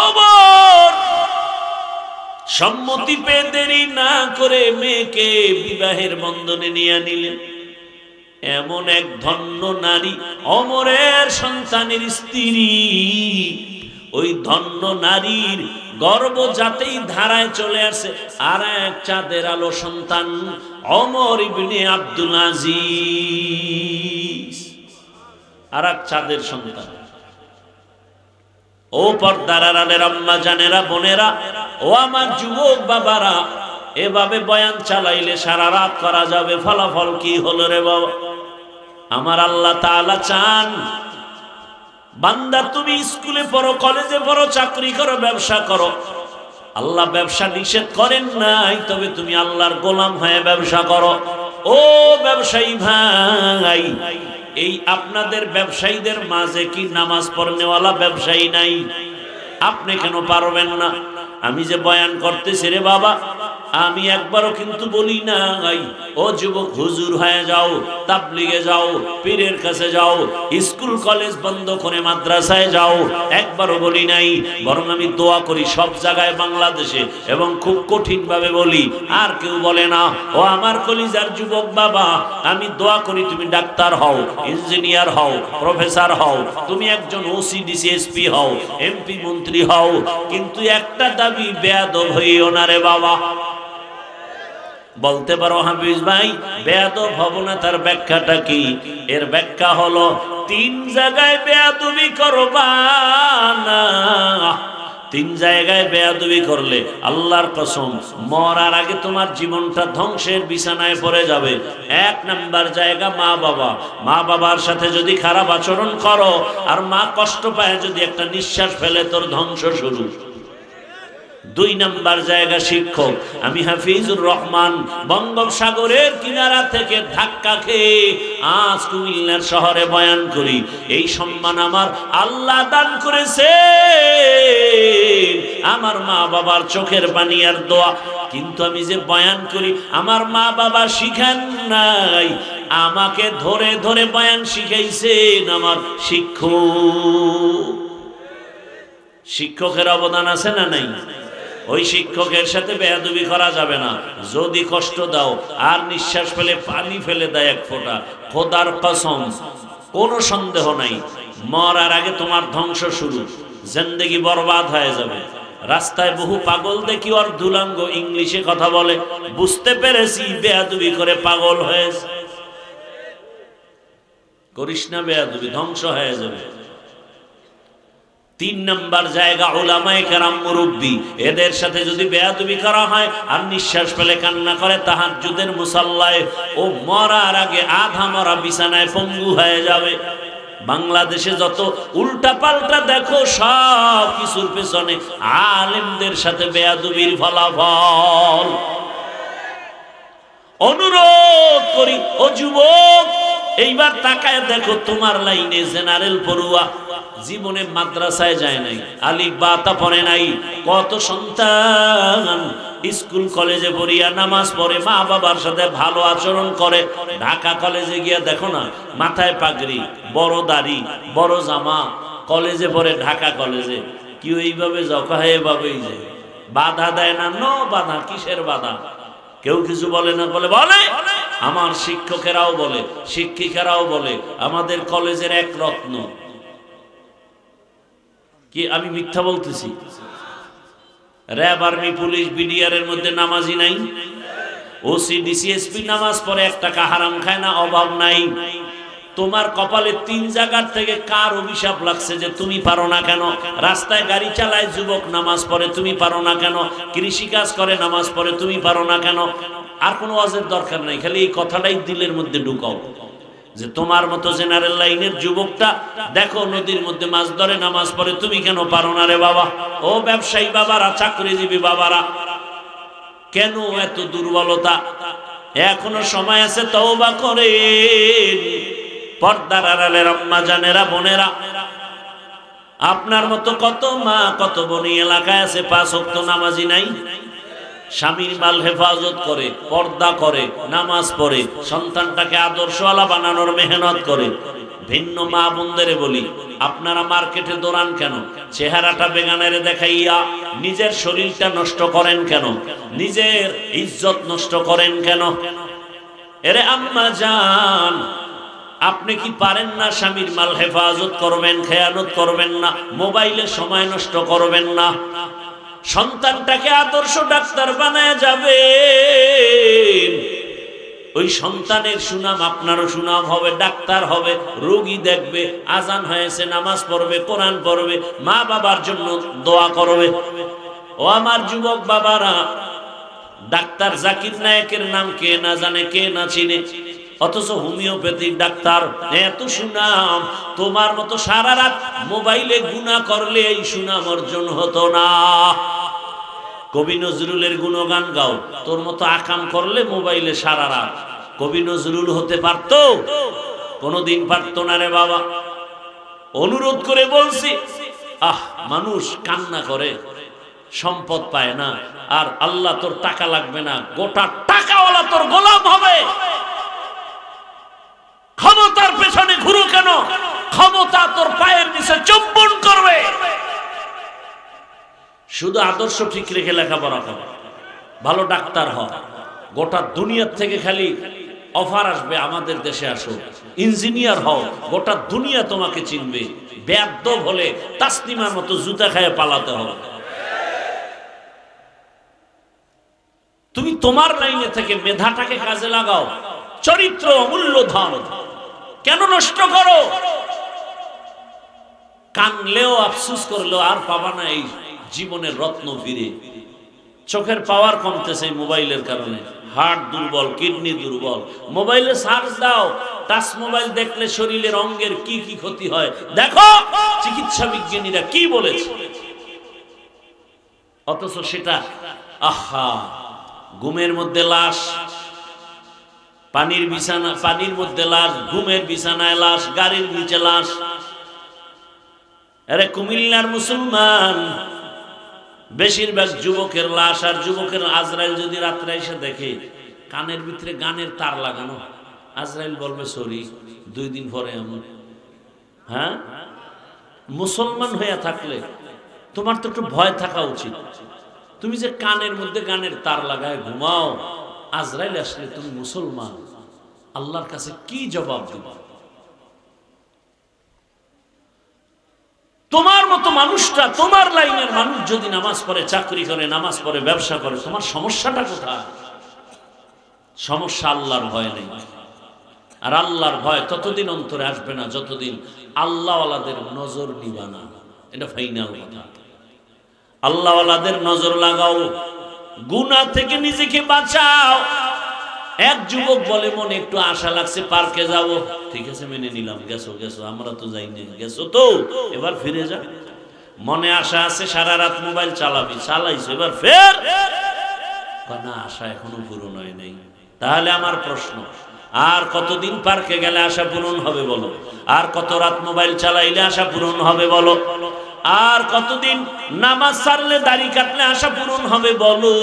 ওমর সম্মতি পেয়ে দেরি না করে মেয়েকে বিবাহের বন্ধনে নিয়ে নিলেন। এমন এক ধন্য নারী, ওমরের সন্তানের স্ত্রী। ওই ধন্য নারীর গর্ব যাতেই ধারায় চলে আসে আর এক চাঁদের আলো সন্তান, ওমর ইবনে আব্দুল আজিজ, আর এক চাঁদের সন্তান। ও পর্দার আড়ালের আম্মা জানেরা, বোনেরা, ও আমার যুবক বাবারা, এভাবে বয়ান চালাইলে সারা রাত করা যাবে। ফলাফল কি হলো রে বাবা? আমার আল্লাহ তাআলা চান, বান্দা তুমি স্কুলে পড়ো, কলেজে পড়ো, চাকরি করো, ব্যবসা করো, আল্লাহ ব্যবসা নিষেধ করেন নাই, তবে তুমি আল্লাহর গোলাম হয়ে ব্যবসা করো। ও ব্যবসায়ী ভাই, এই আপনাদের ব্যবসায়ীদের মাঝে কি নামাজ পড়নেওয়ালা ব্যবসায়ী নাই? আপনি কেন পারবেন না? আমি যে বয়ান করতেছি রে বাবা, আমি একবারও কিন্তু বলি নাই ও যুবক হুজুর হয়ে যাও, তাবলিগে যাও, পীরের কাছে যাও, স্কুল কলেজ বন্ধ করে মাদ্রাসায় যাও, একবারও বলি নাই। বরং আমি দোয়া করি সব জায়গায় বাংলাদেশে, এবং খুব কঠিন ভাবে বলি, আর কেউ বলে না। ও আমার কলিজার যুবক বাবা, আমি দোয়া করি তুমি ডাক্তার হও, ইঞ্জিনিয়ার হও, প্রফেসর হও, তুমি একজন ওসি ডিসি এসপি হও, এমপি মন্ত্রী হও, কিন্তু একটা দাবি, বেয়াদব হইও না রে বাবা। বলতে পারো হাফিজ ভাই বেয়াদব হব না, তার ব্যাখ্যাটা কি? এর ব্যাখ্যা হলো, তিন জায়গায় বেয়াদবি করবা না। তিন জায়গায় বেয়াদবি করলে আল্লাহর কসম মরার আগে তোমার জীবনটা ধ্বংসের বিছানায় পড়ে যাবে। এক নাম্বার জায়গা মা বাবা। মা বাবার সাথে যদি খারাপ আচরণ করো আর মা কষ্ট পায়, যদি একটা নিঃশ্বাস ফেলে, তোর ধ্বংস শুরু। দুই নাম্বার জায়গা শিক্ষক। আমি হাফিজুর রহমান বঙ্গোপসাগরের কিনারা থেকে ধাক্কা খেয়ে আজ কুমিল্লার শহরে বয়ান করি। এই সম্মান আমার আল্লাহ দান করেছে। আমার মা বাবার চোখের পানি আর দোয়া। কিন্তু আমি যে বয়ান করি আমার মা বাবা শিখান নাই, আমাকে ধরে ধরে বয়ান শিখাইছেন আমার শিক্ষক। শিক্ষকের অবদান আছে না নাই? ওই শিক্ষকের সাথে বেয়াদবি করা যাবে না। যদি কষ্ট দাও আর নিঃশ্বাস ফেলে পানি ফেলে দেয় এক ফোঁটা, খোদার কসম কোনো সন্দেহ নাই মরার আগে তোমার ধ্বংস শুরু, জিন্দেগি বরবাদ হয়ে যাবে। রাস্তায় বহু পাগল দেখি ওর দুলাঙ্গ ইংলিশে কথা বলে, বুঝতে পেরেছি বেয়াদবি করে পাগল হয়েছে। করিস না বেয়াদবি, ধ্বংস হয়ে যাবে। 3 নাম্বার জায়গা উলামায়ে কেরাম মুরব্বী, এদের সাথে যদি বেয়াদবি করা হয় আর নিঃশ্বাস ফেলে কান্না করে তাহাজ্জুদের মুসাল্লায়, ও মরার আগে আধা মরা বিছানায় পঙ্গু হয়ে যাবে। বাংলাদেশে যত উল্টা পাল্টা দেখো সব কিছুর পেছনে আলেমদের সাথে বেয়াদবির ফলাফল। অনুরোধ করি ও যুবক, এইবার তাকায় দেখো তোমার লাইনে জেনারেল পড়ুয়া জীবনে মাদ্রাসায় যায় নাই, আলিফ বা তা পড়ে নাই। কত সন্তান স্কুল কলেজে পড়িয়া নামাজ পড়ে, মা বাবার সাথে ভালো আচরণ করে, ঢাকা কলেজে গিয়া দেখো না মাথায় পাগড়ি, বড় দাড়ি, বড় জামা, কলেজে পড়ে ঢাকা কলেজে। কেউ এইভাবে জকা এভাবেই যায়, বাধা দেয় না। নো বাধা, কিসের বাধা? কেউ কিছু বলে না, বলে আমার শিক্ষকেরাও বলে, শিক্ষিকারাও বলে আমাদের কলেজের এক রত্ন। কি আমি মিথ্যা বলতেছি? র্যাব, আর্মি, পুলিশ, বিডিআর এর মধ্যে নামাজি নাই? ওসি, ডিসিএসপি নামাজ পড়ে, 1 টাকা হারাম খায় না, অভাব নাই। তোমার কপালে 3 জায়গার থেকে কার অভিশাপ লাগছে যে তুমি পারো না কেন? রাস্তায় গাড়ি চালায় যুবক নামাজ পড়ে, তুমি পারো না কেন? কৃষি কাজ করে নামাজ পড়ে, তুমি পারো না কেন? আর কোনো ওয়াজের দরকার নাই, খালি এই কথাটাই দিলের মধ্যে ঢুকাও যে তোমার মতো জেনারেল লাইনের যুবকটা দেখো নদীর মধ্যে মাছ ধরে নামাজ পড়ে, তুমি কেন পারো না রে বাবা? ও ব্যবসায়ী বাবারা, চাকরিজীবী বাবারা, কেন এত দুর্বলতা? এখনো সময় আছে, তওবা করেন। পর্দার আড়ালের আম্মা জানেরা, বোনেরা, আপনার মতো কত মা কত বোনি এলাকায় আছে 5 ওয়াক্ত নামাজি নাই। স্বামীর মাল হেফাজত করে, পর্দা করে, নামাজ পড়ে, সন্তানটাকে আদর্শওয়ালা বানানোর মেহনত করে। ভিন্ন মা বোনদের বলি, আপনারা মার্কেটে দৌড়ান কেন? চেহারাটা বেগানের দেখাইয়া নিজের শরীরটা নষ্ট করেন কেন? নিজের ইজ্জত নষ্ট করেন কেন? এরে আম্মা জান, আপনি কি পারেন না স্বামীর মাল হেফাজত করবেন, খেয়ানত করবেন না, মোবাইলে সময় নষ্ট করবেন না, সন্তানটাকে আদর্শ ডাক্তার বানায় যাবে? ওই সন্তানের সুনাম আপনারও সুনাম হবে, ডাক্তার হবে, রোগী দেখবে, আজান হয়েছে নামাজ পড়বে, কোরআন পড়বে, মা বাবার জন্য দোয়া করবে। ও আমার যুবক বাবারা, ডাক্তার জাকির নায়েকের নাম কে না জানে, কে না চিনে? অথচ হোমিওপ্যাথিক ডাক্তার, এত সুনাম। তোমার মতো সারা রাত মোবাইলে গুনাহ করলে এই সুনাম অর্জন হতো না। কবি নজরুলের গুণগান গাও, তোর মতো আকাম করলে মোবাইলে সারা রাত। কবি নজরুল হতে পারতো? কোনদিন পারতো না রে বাবা। অনুরোধ করে বলছি, মানুষ কান্না করে, সম্পদ পায় না, আর আল্লাহ তোর টাকা লাগবে না, গোটা টাকাওয়ালা তোর গোলাম হবে। ক্ষমতার পেছনে ঘুরো কেন? ক্ষমতা তোর পায়ের নিচে চুম্বন করবে। শুধু আদর্শ ঠিক রেখে লেখাপড়া কর, ভালো ডাক্তার হ। গোটা দুনিয়ার থেকে খালি অফার আসবে, আমাদের দেশে আসো, ইঞ্জিনিয়ার হও, গোটা দুনিয়া তোমাকে চিনবে। বেয়াদব হলে তাসলিমার মতো জুতা খায় পালাতে হবে। তুমি তোমার লাইনে থেকে মেধাটাকে কাজে লাগাও। চরিত্র অমূল্য ধন, কেন নষ্ট করো? কানলেও আফসোস করলেও আর পাবা না এই জীবনের রত্ন ফিরে। চোখের পাওয়ার কমতেছে মোবাইলের কারণে, হার্ট দুর্বল, কিডনি দুর্বল। মোবাইলে সার্চ দাও, টাচ মোবাইল দেখলে শরীরের অঙ্গের কি কি ক্ষতি হয় দেখো, চিকিৎসা বিজ্ঞানীরা কি বলেছে। অথচ সেটা ঘুমের মধ্যে লাশ, পানির বিছানা, পানির মধ্যে লাশ, ঘুমের বিছানায় লাশ, গাড়ির নিচে লাশ। আরে কুমিল্লার মুসলমান, বেশিরভাগ যুবকের লাশ আর যুবকের আজরাইল যদি রাত্রে এসে দেখে কানের ভিতরে গানের তার লাগানো, আজরাইল বলবে সরি 2 দিন পরে এমন। হ্যাঁ, মুসলমান হয়ে থাকলে তোমার তো একটু ভয় থাকা উচিত। তুমি যে কানের মধ্যে গানের তার লাগায় ঘুমাও, আজরাইল আসলে তুমি মুসলমান, আল্লাহর কাছে কি জবাব দিবা? তোমার মতো মানুষটা, তোমার লাইনের মানুষ যদি নামাজ পড়ে, চাকরি করে, নামাজ পড়ে, ব্যবসা করে, তোমার সমস্যাটা কোথায়? সমস্যা আল্লাহর ভয় নেই। আর আল্লাহর ভয় ততদিন অন্তরে আসবে না যতদিন আল্লাহওয়ালাদের নজর নিবা না। এটা ফাইনাল কথা। আল্লাহওয়ালাদের নজর লাগাও, গুনাহ থেকে নিজেকে বাঁচাও। এক যুবক বলে মনে একটু আশা লাগছে, পার্কে যাব। ঠিক আছে, মেনে নিলাম, গেছো গেছো, আমরা তো যাইনি, গেছো তো এবার ফিরে যা। মনে আশা আছে, সারা রাত মোবাইল চালাবি, চালাইছো, এবার ফের না, আশা এখনো পূরণ হয় নাই। তাহলে আমার প্রশ্ন, আর কতদিন পার্কে গেলে আশা পূরণ হবে বলো? আর কত রাত মোবাইল চালাইলে আশা পূরণ হবে বলো? আর কতদিন নামাজ ছাড়লে, দাড়ি কাটলে আশা পূরণ হবে বলো?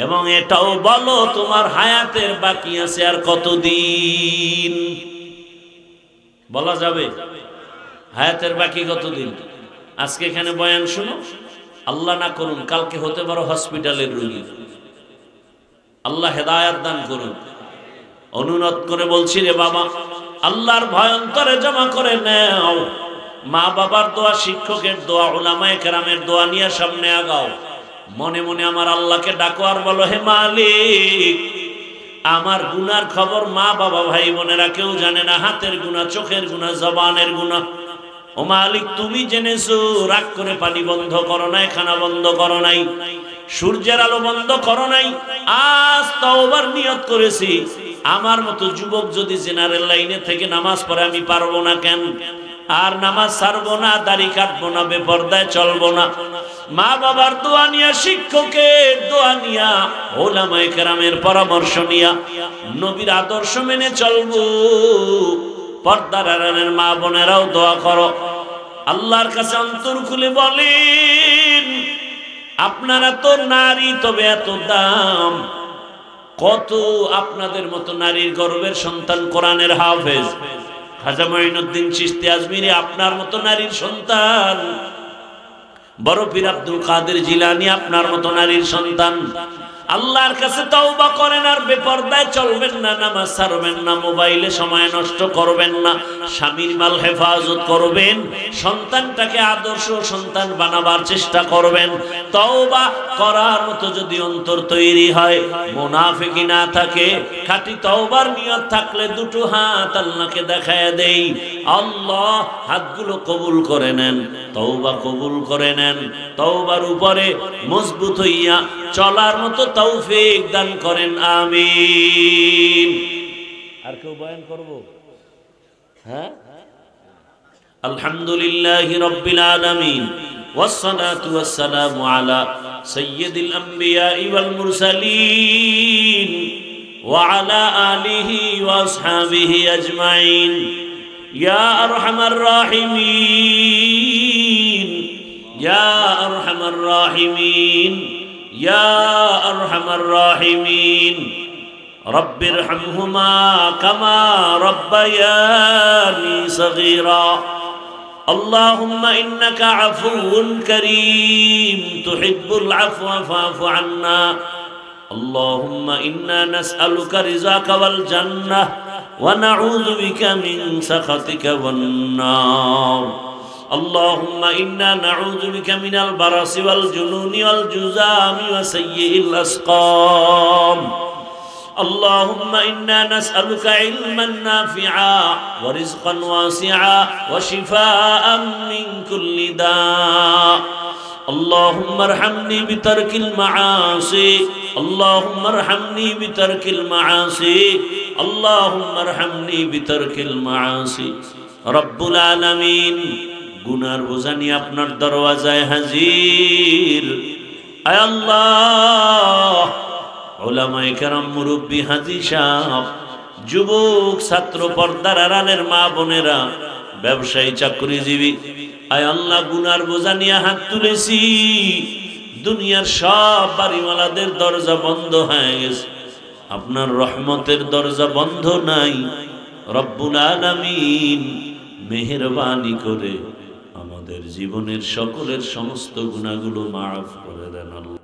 এবং এটাও বলো তোমার হায়াতের বাকি আছে আর কতদিন? বলা যাবে হায়াতের বাকি কতদিন? আজকে এখানে বয়ান শুনো, আল্লাহ না করুন কালকে হতে পারো হসপিটালের রোগী। আল্লাহ হেদায়েত দান করুন। অনুরোধ করে বলছি রে বাবা, আল্লাহর ভয় অন্তরে জমা করে নাও। মা বাবার দোয়া, শিক্ষকের দোয়া, উলামায়ে কেরামের দোয়া নিয়ে সামনে আগাও। মনে মনে আমার আল্লাহকে ডাকো আর বলো, হে মালিক, আমার গুনার খবর মা বাবা ভাই বোনেরা কেউ জানে না। হাতের গুনাহ, চোখের গুনাহ, জবানের গুনাহ। ও মালিক, তুমি জেনেছো। রাগ করে পানি বন্ধ করো নাই, খানা বন্ধ করো নাই, সূর্যের আলো বন্ধ করো নাই। আজ তওবার নিয়ত করেছি, আমার মতো যুবক যদি জেনারেল লাইনে থেকে নামাজ পড়ে আমি পারবো না কেন? আর নামাজ ছাড়বো না, দাড়ি কাটবো না, বেপরদায় চলবো না। মা বাবার দোয়া নিয়া, শিক্ষকের দোয়া নিয়া, উলামায়ে কেরামের পরামর্শ নিয়া, নবীর আদর্শ মেনে চলবো। পর্দার আড়ালের মা বোনেরাও দোয়া করো, আল্লাহর কাছে অন্তর খুলে বলেন, আপনারা তো নারী, তবে এত দাম। কত আপনাদের মতো নারীর গর্বের সন্তান কোরআনের হাফেজ খাজা মঈনুদ্দিন চিশতি আজমিরি, আপনার মতো নারীর সন্তান। বড় পীর আব্দুল কাদের জিলানী, আপনার মতো নারীর সন্তান। আল্লাহর কাছে তওবা করেন আর বেপরদায় চলবেন না, নামাজ ছাড়বেন না, মোবাইলে সময় নষ্ট করবেন না, স্বামীর মাল হেফাজত করবেন, সন্তানটাকে আদর্শ সন্তান বানাবার চেষ্টা করবেন। তওবা করার মতো যদি অন্তর তৈরি হয়, মুনাফিকি না থাকে, খাঁটি তওবার নিয়ত থাকলে দুটো হাত আল্লাহকে দেখায় দেই। আল্লাহ হাতগুলো কবুল করে নেন, তওবা কবুল করে নেন, তওবার উপরে মজবুত হইয়া চলার মতো তৌফিক দান করেন, আমিন। আর কেউ বয়ান করব? হ্যাঁ, আলহামদুলিল্লাহি রাব্বিল আলামিন, ওয়াসসালাতু ওয়াসসালামু আলা সাইয়্যিদিল আমবিয়া ওয়াল মুরসালিন ওয়া আলা আলিহি ওয়া আসহাবিহি আজমাইন। ইয়া আরহামার রাহিমিন, ইয়া আরহামার রাহিমিন, ইয়া আরহামার রাহিমিন। রব্বিরহামহুমা কামা রব্বায়ানি সগীরা। আল্লাহুম্মা ইন্নাকা আফুউন কারীম তুহিব্বুল আফওয়া ফা'ফু আন্না। আল্লাহুম্মা ইন্না নাসআলুকা রিযাকা ওয়াল জান্নাহ ওয়া নাউযু বিকা মিন সাখাতিকা ওয়ান নার। اللهم إنا نعوذ بك من البرص والجنون والجذام وسيء الأسقام. اللهم إنا نسألك علما نافعا ورزقا واسعا وشفاء من كل داء. اللهم ارحمني بترك المعاصي، اللهم ارحمني بترك المعاصي، اللهم ارحمني بترك المعاصي. رب العالمين، গুনার বোঝা নিয়ে আপনার দরওয়াজায় হাজির। আয় আল্লাহ, উলামায়ে কেরাম, মুরব্বী, হাজী সাহেব, যুবক, ছাত্র, পর্দার আড়ালের মা বোনেরা, ব্যবসায়ী, চাকরিজীবী, আয় আল্লাহ, গুনার বোঝা নিয়ে হাত তুলেছি। দুনিয়ার সব বাড়িওয়ালাদের দরজা বন্ধ হয়ে গেছে, আপনার রহমতের দরজা বন্ধ নাই। রব্বুল আলামিন মেহেরবানি করে আমাদের জীবনের সকলের সমস্ত গুনাহগুলো মাফ করে দেন আল্লাহ।